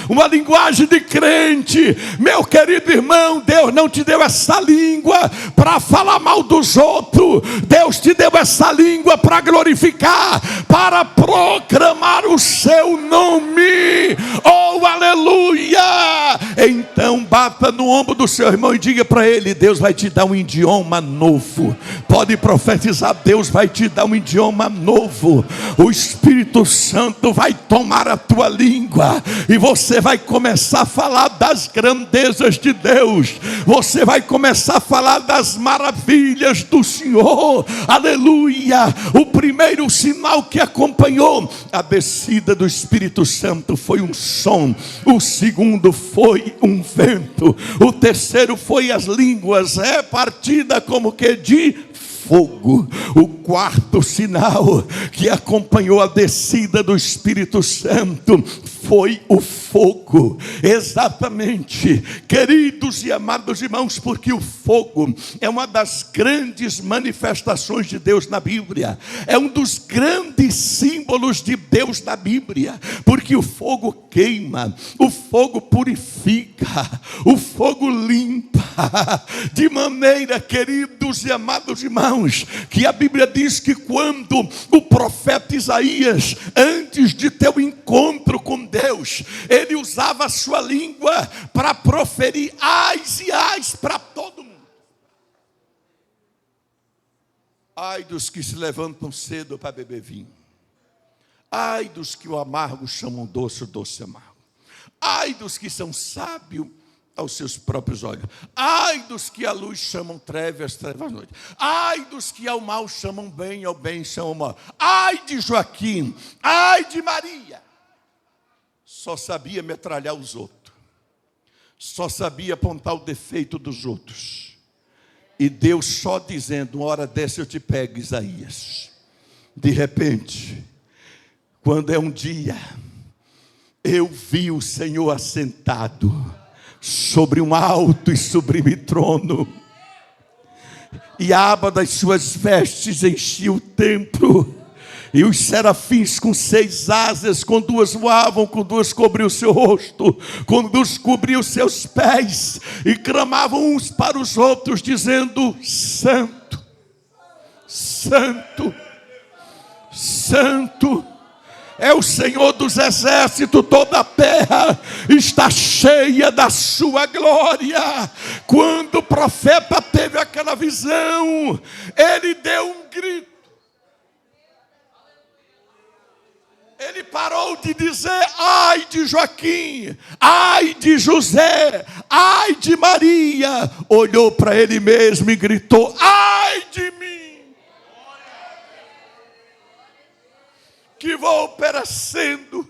uma linguagem de crente. Meu querido irmão, Deus não te deu essa língua para falar mal dos outros. Deus te deu essa língua para glorificar, para proclamar o seu nome. Oh, aleluia! Então bata no ombro do seu irmão e diga para ele: Deus vai te dar um idioma novo. Pode profetizar, Deus vai te dar um idioma novo. O Espírito Santo vai tomar a tua língua e você vai começar a falar das grandezas de Deus. Você vai começar a falar das maravilhas do Senhor. Aleluia! O primeiro sinal que acompanhou a descida do Espírito Santo foi um som. O segundo foi um vento. O terceiro foi as línguas repartidas como que de fogo. O quarto sinal que acompanhou a descida do Espírito Santo foi o fogo. Exatamente, queridos e amados irmãos, porque o fogo é uma das grandes manifestações de Deus na Bíblia. É um dos grandes símbolos de Deus na Bíblia, porque o fogo queima, o fogo purifica, o fogo limpa, de maneira, queridos e amados irmãos, que a Bíblia diz que quando o profeta Isaías, antes de ter o encontro com Deus, ele usava a sua língua para proferir ais e ais para todo mundo. Ai dos que se levantam cedo para beber vinho. Ai dos que o amargo chamam doce, o doce amargo. Ai dos que são sábios aos seus próprios olhos. Ai dos que a luz chamam trevas, trevas à noite. Ai dos que ao mal chamam bem, ao bem chamam mal. Ai de Joaquim, ai de Maria. Só sabia metralhar os outros. Só sabia apontar o defeito dos outros. E Deus só dizendo: uma hora dessa eu te pego, Isaías. De repente, quando é um dia, eu vi o Senhor assentado sobre um alto e sublime trono, e a aba das suas vestes enchia o templo, e os serafins com 6 asas, com 2 voavam, com 2 cobriam o seu rosto, com 2 cobriam os seus pés, e clamavam uns para os outros, dizendo: Santo, Santo, Santo é o Senhor dos exércitos, toda a terra está cheia da sua glória. Quando o profeta teve aquela visão, ele deu um grito. Ele parou de dizer: ai de Joaquim, ai de José, ai de Maria. Olhou para ele mesmo e gritou: ai de mim, que vou perecendo,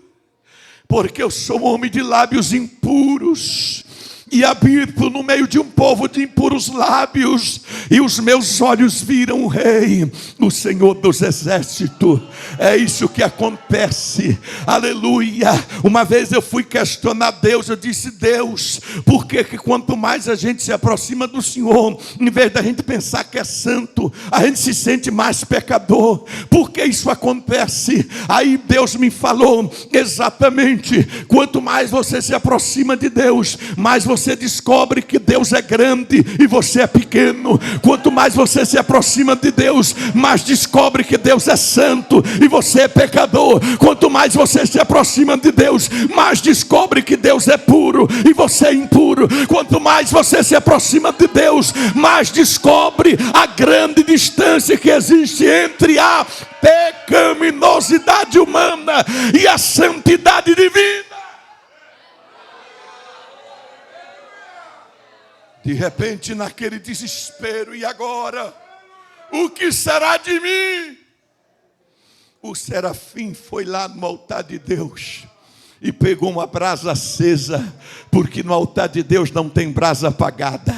porque eu sou um homem de lábios impuros, e habito no meio de um povo de impuros lábios, e os meus olhos viram o Rei, o Senhor dos exércitos. É isso que acontece, aleluia. Uma vez eu fui questionar Deus, eu disse: Deus, por que quanto mais a gente se aproxima do Senhor, em vez da gente pensar que é santo, a gente se sente mais pecador? Por que isso acontece? Aí Deus me falou exatamente: quanto mais você se aproxima de Deus, mais você descobre que Deus é grande e você é pequeno. Quanto mais você se aproxima de Deus, mais descobre que Deus é santo e você é pecador. Quanto mais você se aproxima de Deus, mais descobre que Deus é puro e você é impuro. Quanto mais você se aproxima de Deus, mais descobre a grande distância que existe entre a pecaminosidade humana e a santidade divina. De repente, naquele desespero: e agora? O que será de mim? O serafim foi lá no altar de Deus e pegou uma brasa acesa, porque no altar de Deus não tem brasa apagada,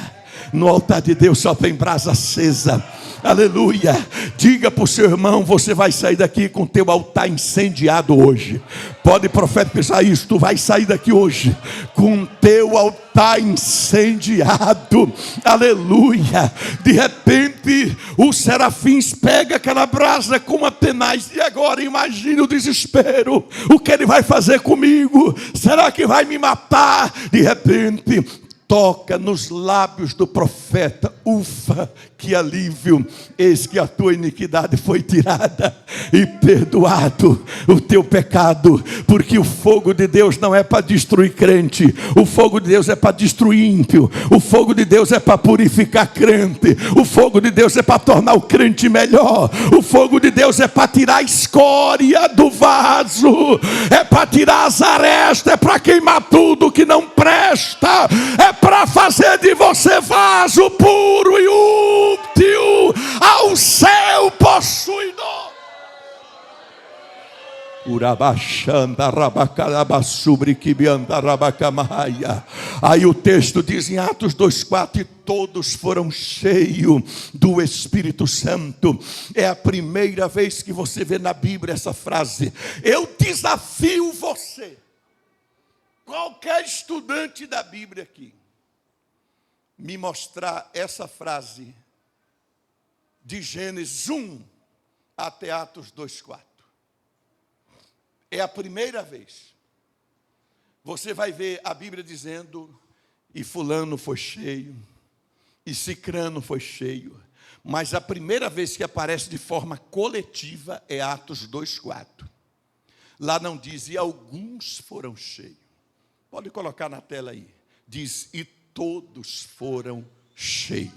no altar de Deus só tem brasa acesa. Aleluia. Diga para o seu irmão: você vai sair daqui com o teu altar incendiado hoje. Pode profetizar isso: tu vai sair daqui hoje com o teu altar incendiado. Aleluia. De repente, os serafins pegam aquela brasa com uma tenaz. E agora, imagine o desespero: o que ele vai fazer comigo? Será que vai me matar? De repente, toca nos lábios do profeta: ufa, que alívio, eis que a tua iniquidade foi tirada e perdoado o teu pecado. Porque o fogo de Deus não é para destruir crente, o fogo de Deus é para destruir ímpio, o fogo de Deus é para purificar crente, o fogo de Deus é para tornar o crente melhor, o fogo de Deus é para tirar a escória do vaso, é para tirar as arestas, é para queimar tudo que não presta, é para fazer de você vaso puro e útil ao seu possuidor. Aí o texto diz em Atos 2,4: e todos foram cheios do Espírito Santo. É a primeira vez que você vê na Bíblia essa frase. Eu desafio você, qualquer estudante da Bíblia aqui, me mostrar essa frase de Gênesis 1 até Atos 2,4. É a primeira vez. Você vai ver a Bíblia dizendo: e fulano foi cheio, e cicrano foi cheio. Mas a primeira vez que aparece de forma coletiva é Atos 2,4. Lá não diz: e alguns foram cheios. Pode colocar na tela aí. Diz: e todos foram cheios.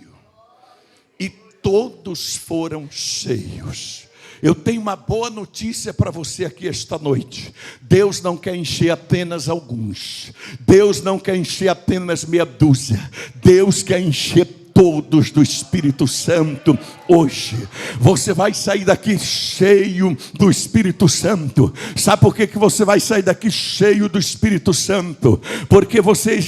E todos foram cheios. Eu tenho uma boa notícia para você aqui esta noite. Deus não quer encher apenas alguns. Deus não quer encher apenas meia dúzia. Deus quer encher todos do Espírito Santo hoje. Você vai sair daqui cheio do Espírito Santo. Sabe por que você vai sair daqui cheio do Espírito Santo? Porque você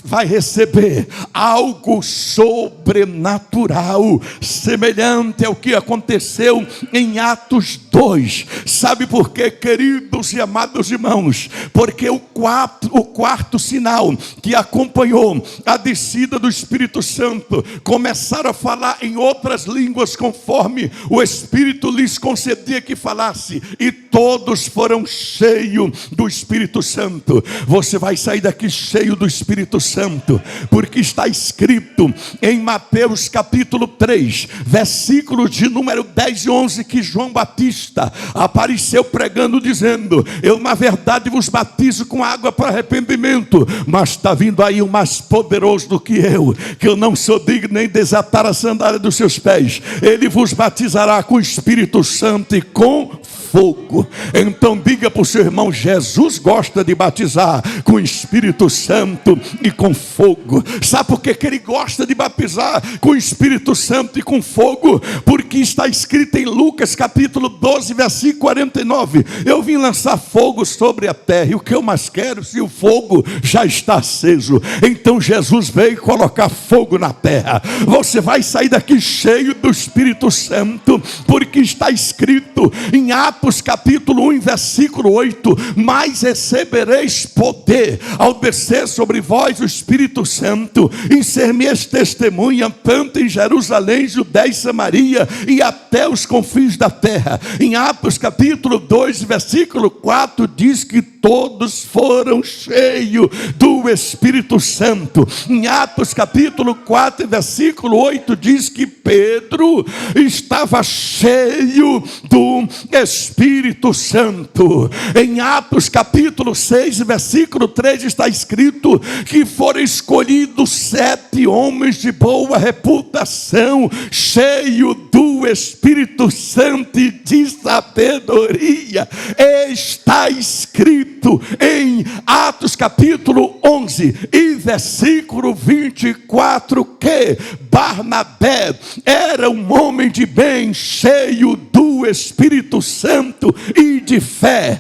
vai receber algo sobrenatural, semelhante ao que aconteceu em Atos 2. Sabe por quê, queridos e amados irmãos? Porque o quarto sinal que acompanhou a descida do Espírito Santo, começaram a falar em outras línguas conforme o Espírito lhes concedia que falasse, e todos foram cheios do Espírito Santo. Você vai sair daqui cheio do Espírito Santo, porque está escrito em Mateus capítulo 3, versículos de número 10 e 11, que João Batista apareceu pregando, dizendo: eu na verdade vos batizo com água para arrependimento, mas está vindo aí o mais poderoso do que eu não sou digno nem desatar a sandália dos seus pés. Ele vos batizará com o Espírito Santo e com fogo. Então diga para o seu irmão: Jesus gosta de batizar com o Espírito Santo e com fogo. Sabe por que ele gosta de batizar com o Espírito Santo e com fogo? Porque está escrito em Lucas capítulo 12, versículo 49: eu vim lançar fogo sobre a terra, e o que eu mais quero, se o fogo já está aceso? Então Jesus veio colocar fogo na terra. Você vai sair daqui cheio do Espírito Santo, porque está escrito em Atos capítulo 1, versículo 8: mas recebereis poder ao descer sobre vós o Espírito Santo, e ser-me-eis testemunha tanto em Jerusalém, Judeia e Samaria e até os confins da terra. Em Atos capítulo 2, versículo 4 diz que todos foram cheios do Espírito Santo. Em Atos capítulo 4, versículo 8 diz que Pedro estava cheio do Espírito Santo. Em Atos capítulo 6, versículo 3 está escrito que foram escolhidos 7 homens de boa reputação, cheios do Espírito Santo e de sabedoria. Está escrito em Atos capítulo 11 e versículo 24 que Barnabé era um homem de bem, cheio do Espírito Santo e de fé.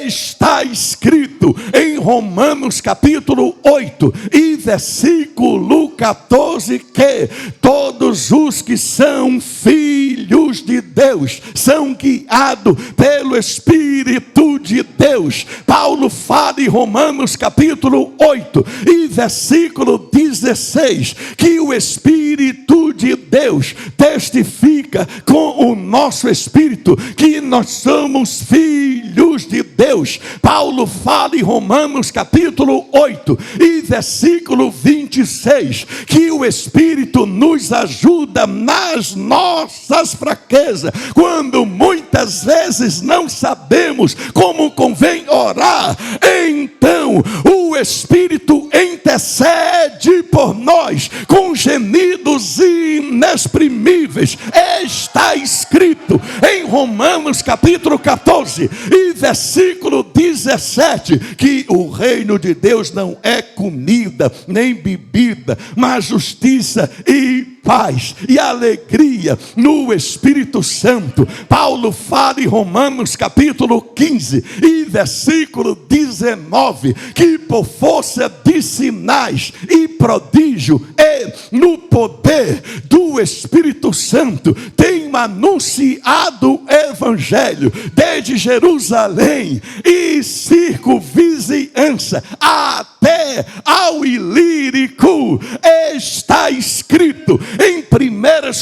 Está escrito em Romanos capítulo 8 e versículo 14 que todos os que são filhos de Deus são guiados pelo Espírito de Deus. Paulo fala em Romanos capítulo 8 e versículo 16 que o Espírito de Deus testifica com o nosso espírito que nós somos filhos de Deus. Paulo fala em Romanos capítulo 8 e versículo 26 que o Espírito nos ajuda nas nossas fraquezas, quando muitas vezes não sabemos como convém orar. Então o Espírito intercede por nós com gemidos inexprimíveis. Está escrito em Romanos capítulo 14 e versículo 17 que o reino de Deus não é comida nem bebida, mas justiça e paz e alegria no Espírito Santo. Paulo fala em Romanos capítulo 15 e versículo 19 que por força de sinais e prodígio e no poder do Espírito Santo tem anunciado o Evangelho desde Jerusalém e circunvizinhança até ao Ilírico. Está escrito em 1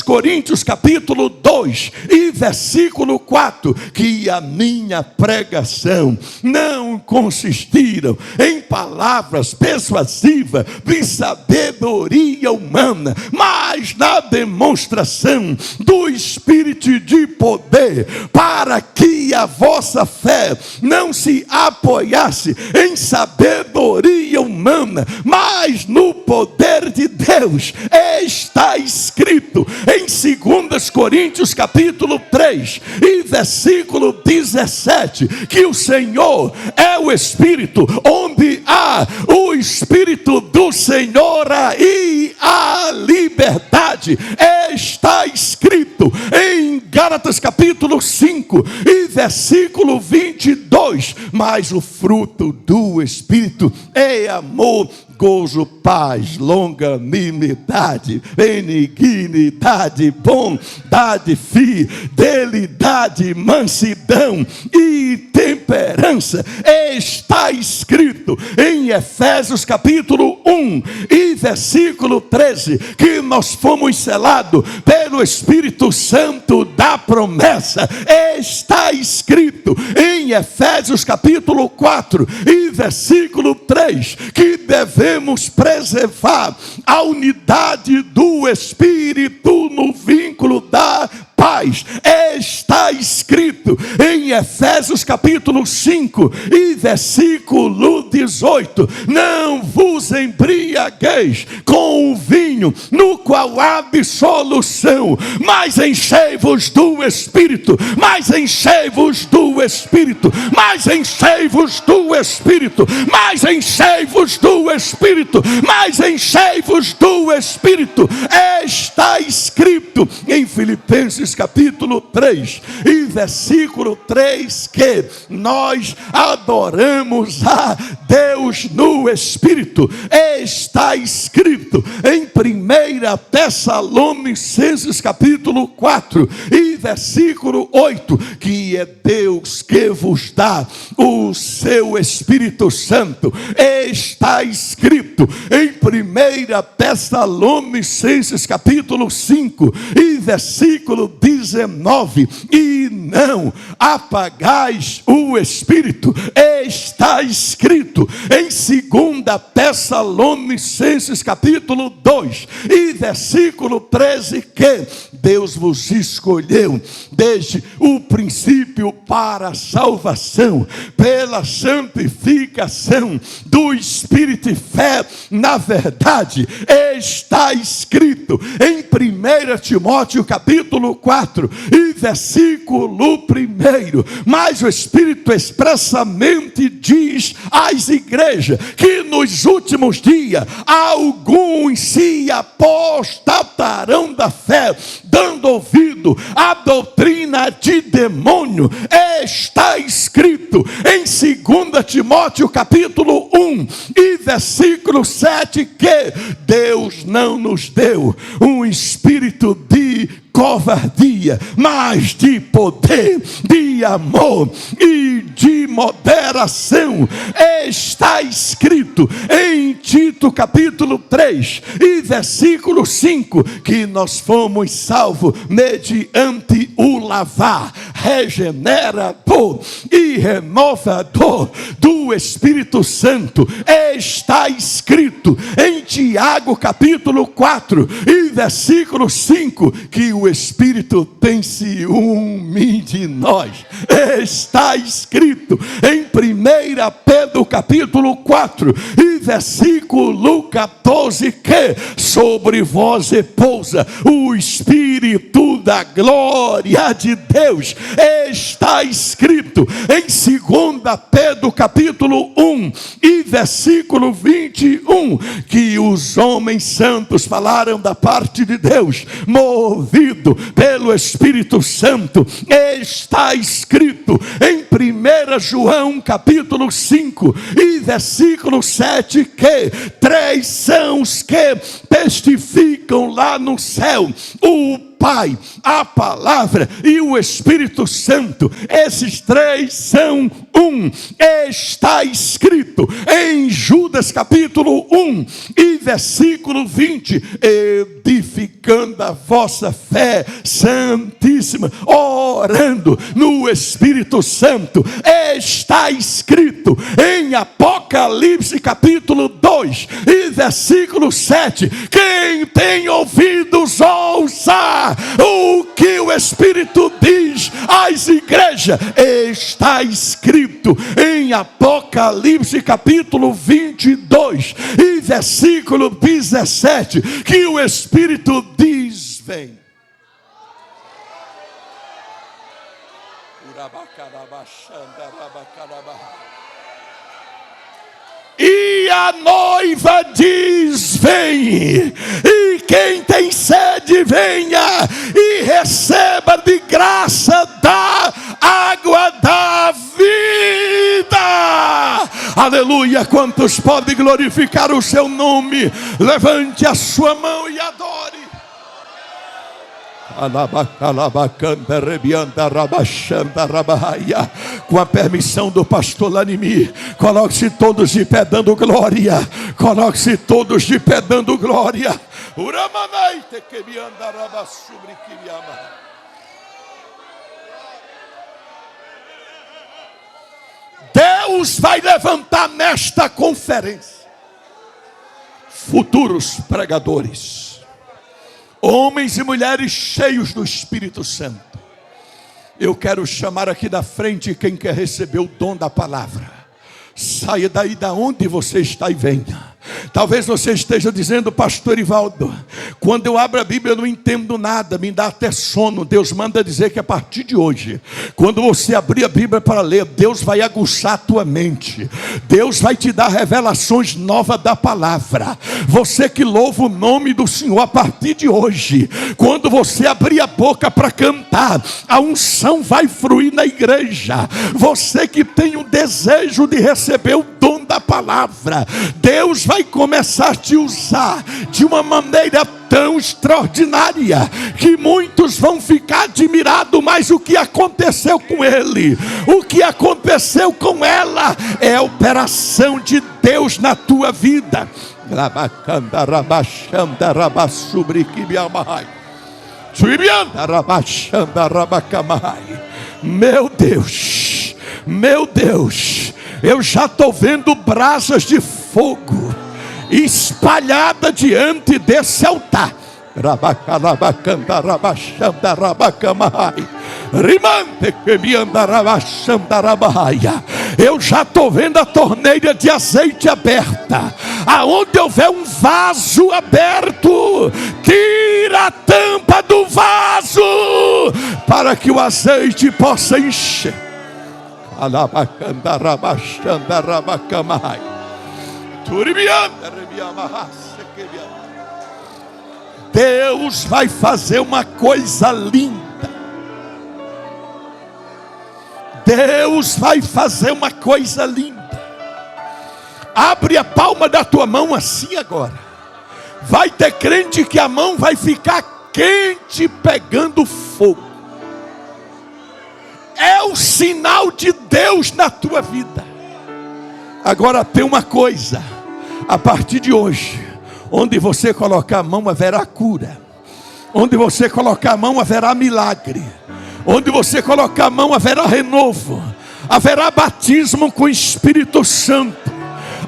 Coríntios capítulo 2 e versículo 4 que a minha pregação não consistiram em palavras persuasivas de sabedoria humana, mas na demonstração do Espírito de poder, para que a vossa fé não se apoiasse em sabedoria humana, mas no poder de Deus. Está escrito em 2 Coríntios capítulo 3 e versículo 17 que o Senhor é o Espírito, onde há o Espírito do Senhor aí a liberdade. Está escrito escrito em Gálatas capítulo 5 e versículo 22, mas o fruto do Espírito é amor, gozo, paz, longanimidade, benignidade, bondade, fidelidade, mansidão e temperança. Está escrito em Efésios capítulo 1 e versículo 13, que nós fomos selados pelo Espírito Santo da promessa. Está escrito em Efésios capítulo 4 e versículo 3, que devemos preservar a unidade do Espírito no vínculo da paz. Está escrito em Efésios capítulo 5 e versículo 18: não vos embriagueis com o vinho, no qual há dissolução, mas enchei-vos do Espírito, mas enchei-vos do Espírito, mas enchei-vos do Espírito, mas enchei-vos do Espírito, mas enchei-vos do Espírito. Está escrito em Filipenses capítulo 3 e versículo 3 que nós adoramos a Deus no Espírito. Está escrito em 1 Tessalonicenses capítulo 4 e versículo 8 que é Deus que vos dá o seu Espírito Santo. Está escrito em 1 Tessalonicenses capítulo 5 e versículo 19: e não apagais o Espírito. Está escrito em 2 Tessalonicenses capítulo 2 e versículo 13 que Deus vos escolheu desde o princípio para a salvação, pela santificação do Espírito e fé na verdade. Está escrito em 1 Timóteo capítulo 4 e versículo 1: mas o Espírito expressamente diz às igrejas que nos últimos dias alguns se apostatarão da fé, dando ouvido à doutrina de demônio. Está escrito em 2 Timóteo capítulo 1 e versículo 7 que Deus não nos deu um espírito de covardia, mas de poder, de amor e de moderação. Está escrito em Tito capítulo 3 e versículo 5 que nós fomos salvos mediante o lavar regenerador e renovador do Espírito Santo. Está escrito em Tiago capítulo 4 e versículo 5 que o Espírito tem ciúme de nós. Está escrito em 1 Pedro capítulo 4 e versículo 14 que sobre vós repousa o Espírito da glória de Deus. Está escrito em 2 Pedro capítulo 1 e versículo 21 que os homens santos falaram da parte de Deus, movido pelo Espírito Santo. Está escrito em 1 João capítulo 5 e versículo 7 que 3 são os que testificam lá no céu: o Pai, a Palavra e o Espírito Santo. Esses 3 são um. Está escrito em Judas capítulo 1 e versículo 20: edificando a vossa fé santíssima, orando no Espírito Santo. Está escrito em Apocalipse capítulo 2 e versículo 7: quem tem ouvidos ouça o que o Espírito diz às igrejas. Está escrito em Apocalipse capítulo 22 e versículo 17 que o Espírito diz: vem. E a noiva diz: vem. E quem tem sede, venha. E receba de graça da água da vida. Aleluia. Quantos podem glorificar o seu nome? Levante a sua mão e adore. Com a permissão do pastor Lanimi, coloque-se todos de pé dando glória. Coloque-se todos de pé dando glória. Deus vai levantar nesta conferência futuros pregadores, homens e mulheres cheios do Espírito Santo. Eu quero chamar aqui da frente quem quer receber o dom da palavra. Saia daí da onde você está e venha. Talvez você esteja dizendo: pastor Ivaldo, quando eu abro a Bíblia eu não entendo nada, me dá até sono. Deus manda dizer que a partir de hoje, quando você abrir a Bíblia para ler, Deus vai aguçar a tua mente. Deus vai te dar revelações novas da palavra. Você que louva o nome do Senhor, a partir de hoje, quando você abrir a boca para cantar, a unção vai fluir na igreja. Você que tem um desejo de receber o dom da palavra, Deus vai começar a te usar de uma maneira tão extraordinária que muitos vão ficar admirados. Mas o que aconteceu com ele, o que aconteceu com ela, é a operação de Deus na tua vida. Meu Deus, meu Deus, eu já estou vendo brasas de fogo espalhada diante desse altar. Eu já estou vendo a torneira de azeite aberta. Aonde houver um vaso aberto, tira a tampa do vaso para que o azeite possa encher. Deus vai fazer uma coisa linda. Deus vai fazer uma coisa linda. Abre a palma da tua mão assim agora. Vai ter crente que a mão vai ficar quente, pegando fogo. É o sinal de Deus na tua vida. Agora tem uma coisa: a partir de hoje, onde você colocar a mão haverá cura. Onde você colocar a mão haverá milagre. Onde você colocar a mão haverá renovo. Haverá batismo com o Espírito Santo.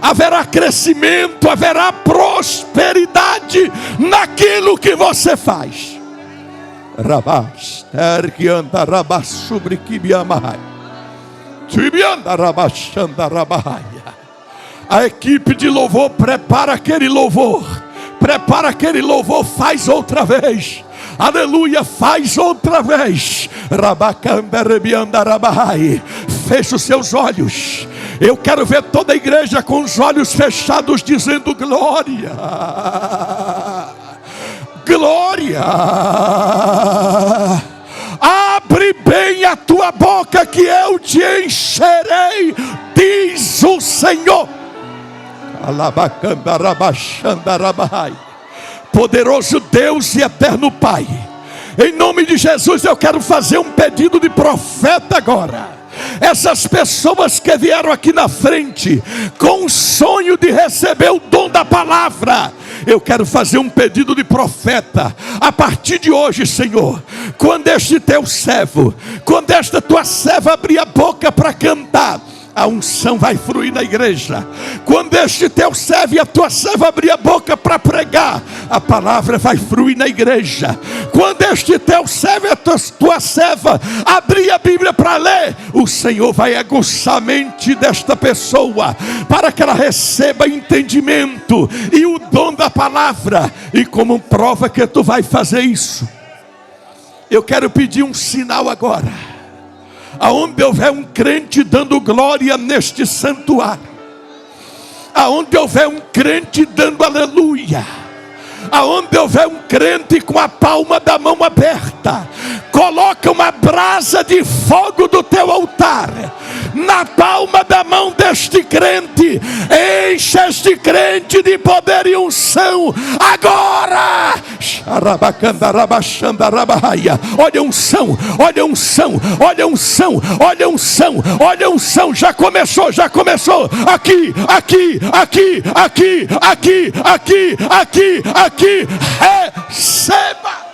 Haverá crescimento, haverá prosperidade naquilo que você faz. A equipe de louvor prepara aquele louvor. Prepara aquele louvor, faz outra vez. Aleluia, faz outra vez. Feche os seus olhos. Eu quero ver toda a igreja com os olhos fechados dizendo glória. Glória. Abre bem a tua boca que eu te encherei, diz o Senhor. Poderoso Deus e eterno Pai, em nome de Jesus eu quero fazer um pedido de profeta agora. Essas pessoas que vieram aqui na frente com o sonho de receber o dom da palavra, eu quero fazer um pedido de profeta. A partir de hoje, Senhor, quando este teu servo, quando esta tua serva abrir a boca para cantar, a unção vai fluir na igreja. Quando este teu servo e a tua serva abrir a boca para pregar, a palavra vai fluir na igreja. Quando este teu servo e a tua serva abrir a Bíblia para ler, o Senhor vai aguçar a mente desta pessoa, para que ela receba entendimento e o dom da palavra. E como prova que tu vai fazer isso, eu quero pedir um sinal agora. Aonde houver um crente dando glória neste santuário, aonde houver um crente dando aleluia, Aonde houver um crente com a palma da mão aberta, coloca uma brasa de fogo do teu altar na palma da mão deste crente. Enche este crente de poder e unção agora. Olha a unção, olha a unção, olha a unção, olha a unção, olha a unção. Já começou, já começou. Aqui, aqui, aqui, aqui, aqui, aqui, aqui, aqui. Receba.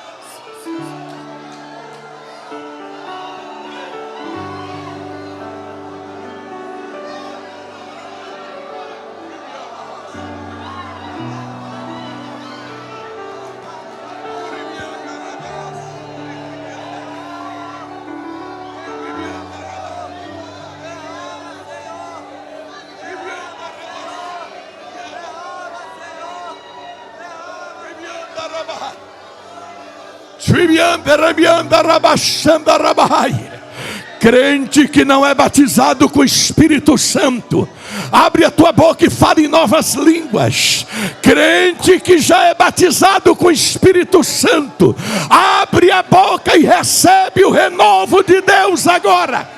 Crente que não é batizado com o Espírito Santo, abre a tua boca e fala em novas línguas. Crente que já é batizado com o Espírito Santo, abre a boca e recebe o renovo de Deus agora.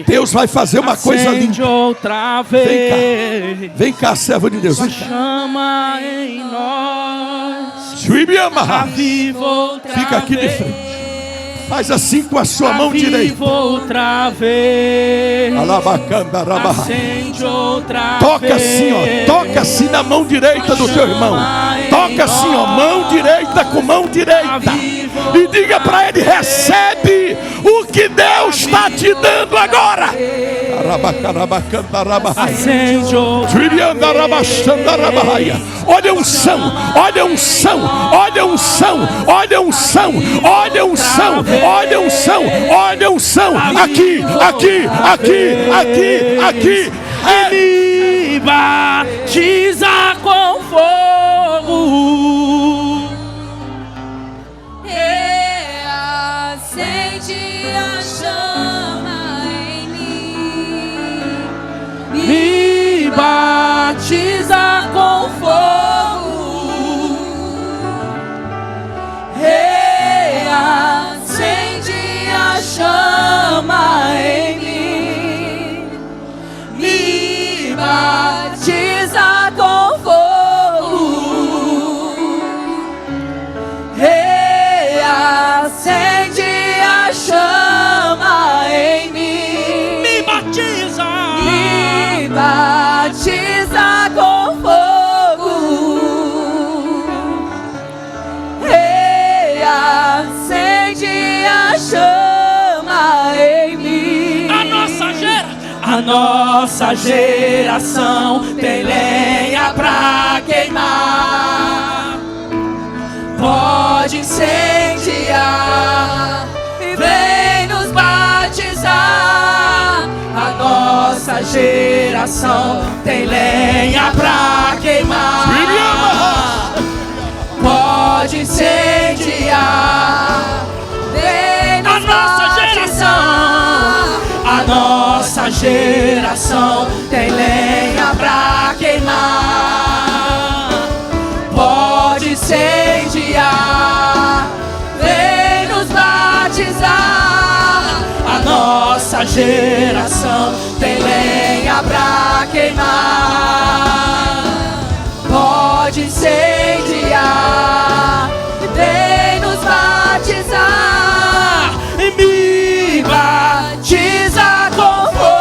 Deus vai fazer uma coisa linda. Outra vez. Vem cá, servo de Deus. Chama em nós. Aviva outra Fica aqui de frente. Faz assim com a sua mão direita. Outra vez. Acende outra toca assim, ó. Toca assim na mão direita do teu irmão. Toca assim, ó. Mão direita com mão direita. E diga para ele: recebe o que Deus está te dando agora. Olha a unção, olha a unção, olha a unção, olha a unção, olha a unção, olha a unção, olha a unção. Aqui, aqui, aqui, aqui, aqui. Me batiza com fogo. Acende a chama em mim. Me batiza com fogo. Acende a chama em mim. Me batiza com fogo. Acende a chama em mim. Me batiza. Me batiza com fogo. Acende a chama em mim. A nossa geração tem lenha pra queimar. Pode incendiar e vem nos batizar. A nossa geração tem lenha pra queimar. Pode incendiar, vem nos batizar. A nossa geração tem lenha pra queimar. Pode incendiar, vem nos batizar. A nossa geração tem lenha pra queimar. Pode incendiar, vem nos batizar. E me batiza com fogo.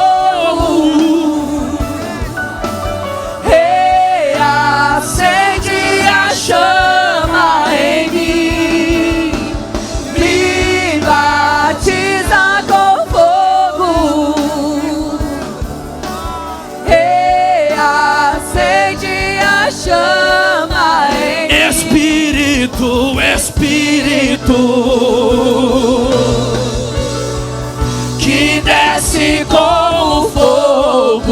Acende a chama em mim. Me batiza com fogo. Acende a chama em mim. Espírito, Espírito, que desce como fogo,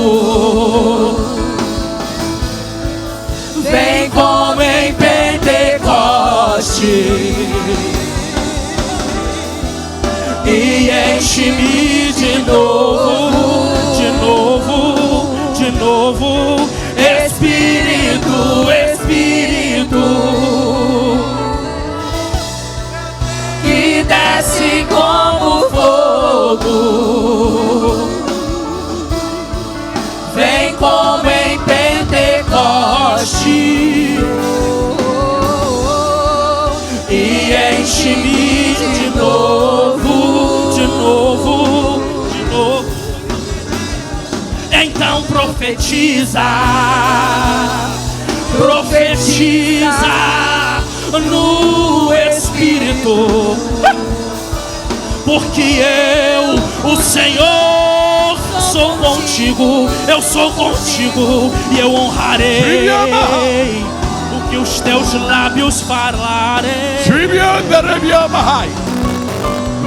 vem como em Pentecoste e enche-me de novo, de novo. enche-me de novo, de novo, de novo. Então profetiza, profetiza no Espírito, porque eu, o Senhor, sou contigo, eu sou contigo e eu honrarei o que os teus lábios falarem.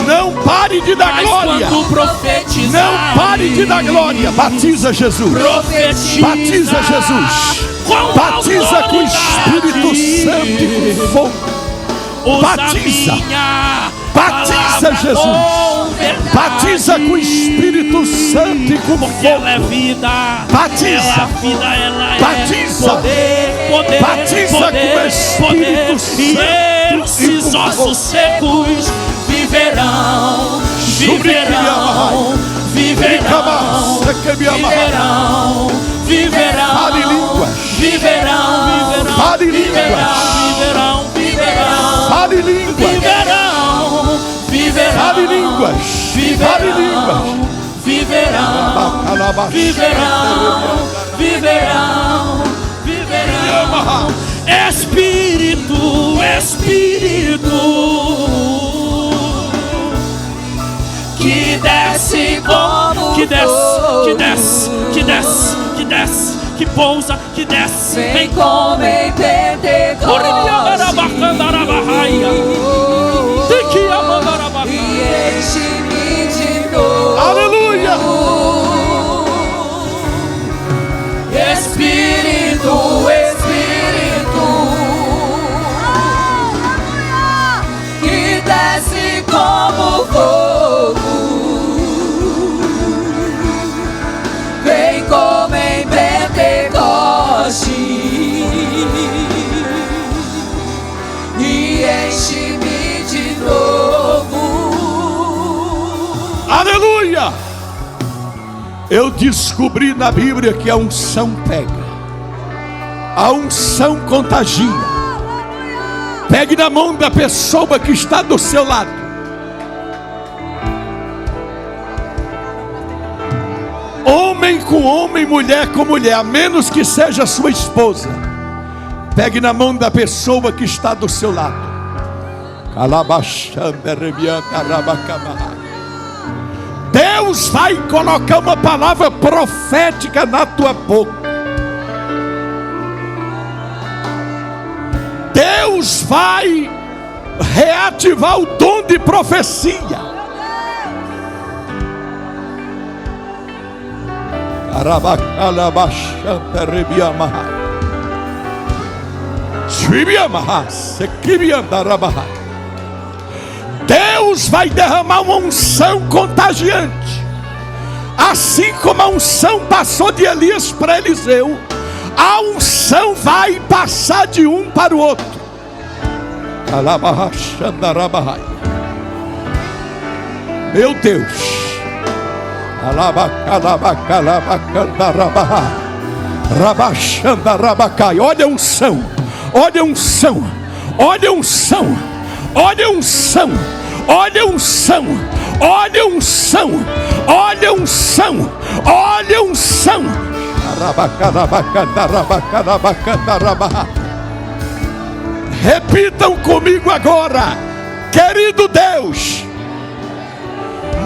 Não pare de dar Mas glória. quando profetizar, Não pare de dar glória. Batiza Jesus. profetiza, Batiza Jesus. com Batiza com o Espírito Santo e com fogo. usa Batiza. minha Batiza palavra Jesus. com verdade. Batiza com o Espírito Santo e com Porque ela é fogo. vida. Batiza. Ela é vida, ela Batiza. é poder, poder, Batiza poder, com o Espírito poder. Santo E e esses com ossos fogo. secos viverão, viverão, viverão, viverão, viverão, Fale línguas. viverão, Fale línguas. viverão, viverão, Fale línguas. viverão, viverão, Fale línguas. Fale línguas. viverão, viverão, viverão, viverão. Espírito, Espírito, que desce como que desce, que desce, que desce, que desce, que pousa, que desce. Vem como em Pentecostes e enche-me de novo. Aleluia. Espírito, Espírito, que desce como fogo, vem como em Pentecoste e enche-me de novo. Aleluia. Eu descobri na Bíblia que a unção pega. A unção contagia. Pegue na mão da pessoa que está do seu lado. Homem com homem, mulher com mulher, a menos que seja sua esposa. Pegue na mão da pessoa que está do seu lado. Deus vai colocar uma palavra profética na tua boca. Deus vai reativar o dom de profecia. Deus vai derramar uma unção contagiante. Assim como a unção passou de Elias para Eliseu, a unção vai passar de um para o outro. Meu Deus. Olha a unção. Olha a unção. Olha a unção. Olha a unção. Olha a unção. Olha a unção. Olha a unção. Olha a unção. Repitam comigo agora. Querido Deus,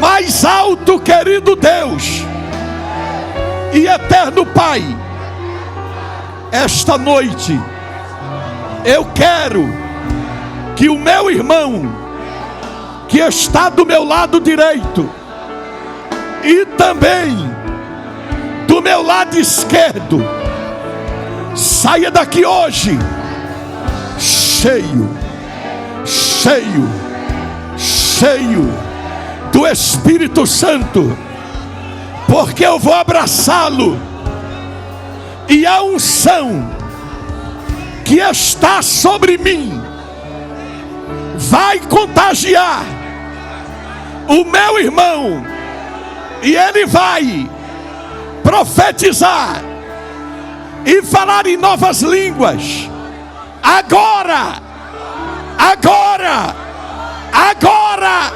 mais alto, querido Deus e eterno Pai, esta noite eu quero que o meu irmão que está do meu lado direito e também do meu lado esquerdo saia daqui hoje cheio, cheio, cheio do Espírito Santo, porque eu vou abraçá-lo, e a unção que está sobre mim vai contagiar o meu irmão, e ele vai profetizar e falar em novas línguas. Agora, agora, Agora,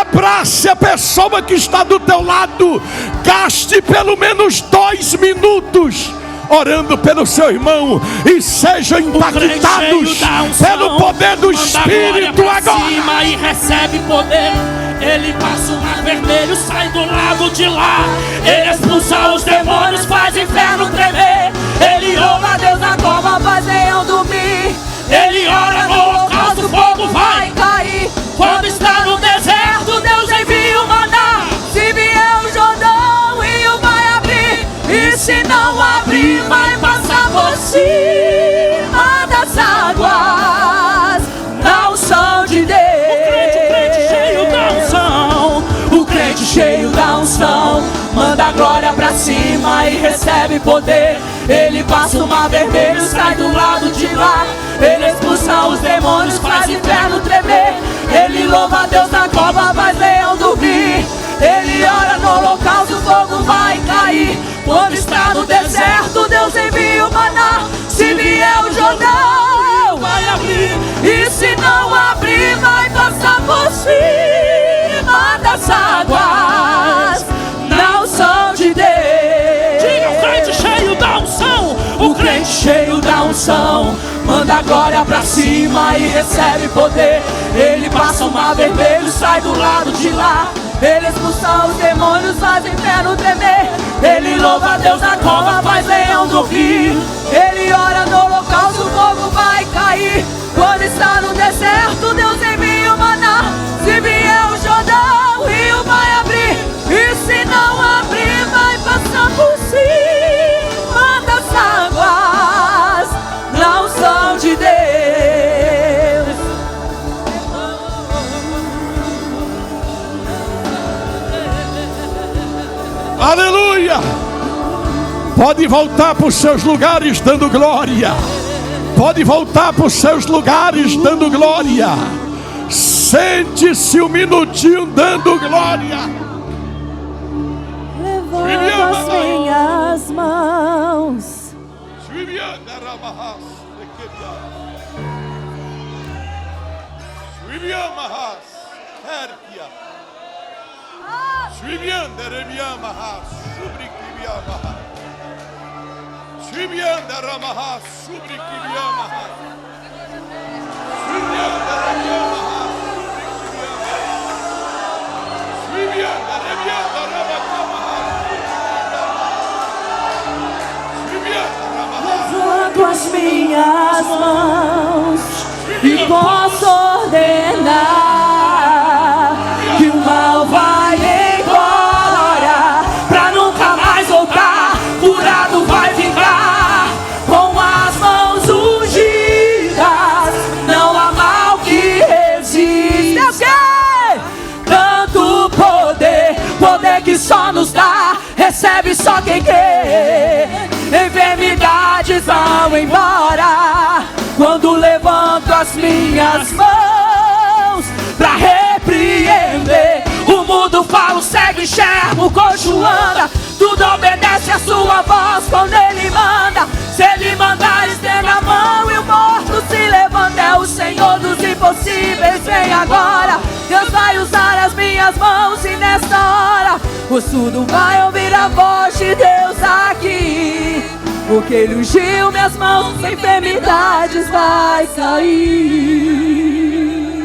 abrace a pessoa que está do teu lado. Gaste pelo menos 2 minutos orando pelo seu irmão e sejam impactados pelo poder do Espírito agora. Cima e recebe poder. Ele passa o mar vermelho, sai do lado de lá. Ele expulsa os demônios, faz o inferno tremer. Ele louva a Deus na cova, faz leão dormir. Ele ora no holocausto, o fogo vai cair. Quando está no deserto, Deus envia o maná. Se vier o Jordão, o rio vai abrir. E se não abrir, vai passar por cima das águas. Na unção de Deus. O crente cheio da unção manda a glória pra cima e recebe poder. Ele passa o mar vermelho, sai do lado de lá. Ele expulsa os demônios, faz o inferno tremer. Ele louva a Deus na cova, faz leão dormir. Ele ora no holocausto, o fogo vai cair. Quando está no deserto, Deus envia o maná. Se vier o Jordão, vai abrir. E se não abrir, vai passar por cima das águas. Na unção de Deus. Diga, o crente cheio da unção. O crente cheio da unção manda a glória pra cima e recebe poder. Ele passa o mar vermelho, sai do lado de lá. Ele expulsa os demônios, faz o inferno tremer. Ele louva a Deus na cova, faz leão dormir. Ele ora no holocausto, o fogo vai cair. Quando está no deserto, Deus envia o maná. Se vier o Jordão, o rio vai abrir. E se não abrir, vai passar por cima das águas. Na unção de Deus. Aleluia! Pode voltar para os seus lugares dando glória. Pode voltar para os seus lugares dando glória. Sente-se um minutinho dando glória. Levanto as minhas mãos. Levanto as minhas mãos e posso ordenar que o mal vai embora, pra nunca mais voltar. Curado vai ficar com as mãos ungidas. Não há mal que resista. Tanto poder, poder que só nos dá, recebe só quem crê. Enfermidades vão embora quando levanto as minhas mãos pra repreender. O mundo fala, o cego enxerga, o coxo anda. Tudo obedece a sua voz quando ele manda. Se ele mandar, estenda a mão e o morto se levanta. É o Senhor dos impossíveis, vem agora. Deus vai usar as minhas mãos e nesta hora o surdo vai ouvir a voz de Deus aqui. Porque ele ungiu minhas mãos, enfermidades vai sair.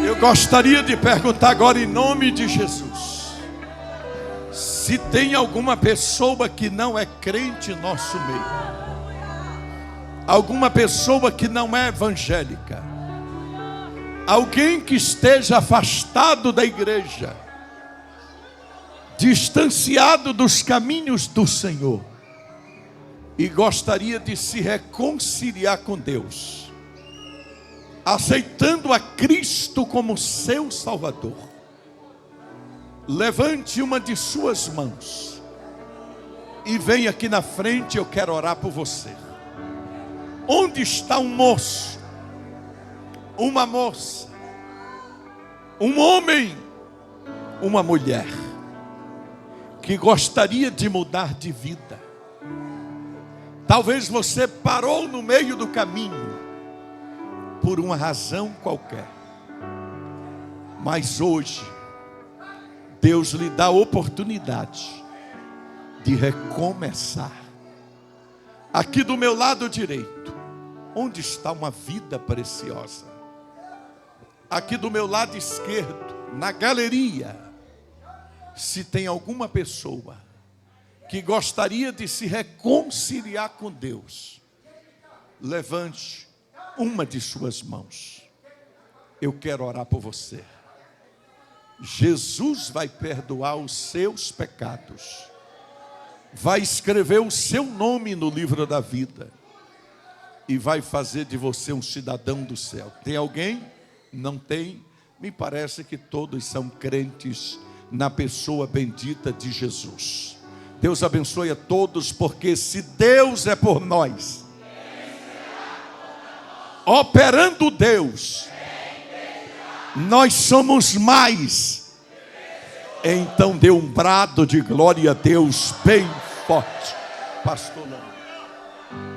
Eu gostaria de perguntar agora em nome de Jesus, se tem alguma pessoa que não é crente em nosso meio, alguma pessoa que não é evangélica, alguém que esteja afastado da igreja, distanciado dos caminhos do Senhor, e gostaria de se reconciliar com Deus, aceitando a Cristo como seu Salvador, levante uma de suas mãos e venha aqui na frente. Eu quero orar por você. Onde está um moço, uma moça, um homem, uma mulher que gostaria de mudar de vida? Talvez você parou no meio do caminho por uma razão qualquer, Mas hoje, Deus lhe dá a oportunidade de recomeçar. Aqui do meu lado direito, onde está uma vida preciosa? Aqui do meu lado esquerdo, na galeria, se tem alguma pessoa que gostaria de se reconciliar com Deus, levante uma de suas mãos. Eu quero orar por você. Jesus vai perdoar os seus pecados, vai escrever o seu nome no livro da vida e vai fazer de você um cidadão do céu. Tem alguém? Não tem? Me parece que todos são crentes na pessoa bendita de Jesus. Deus abençoe a todos, porque se Deus é por nós, operando Deus, nós somos mais. Então dê um brado de glória a Deus bem forte, pastor Lano.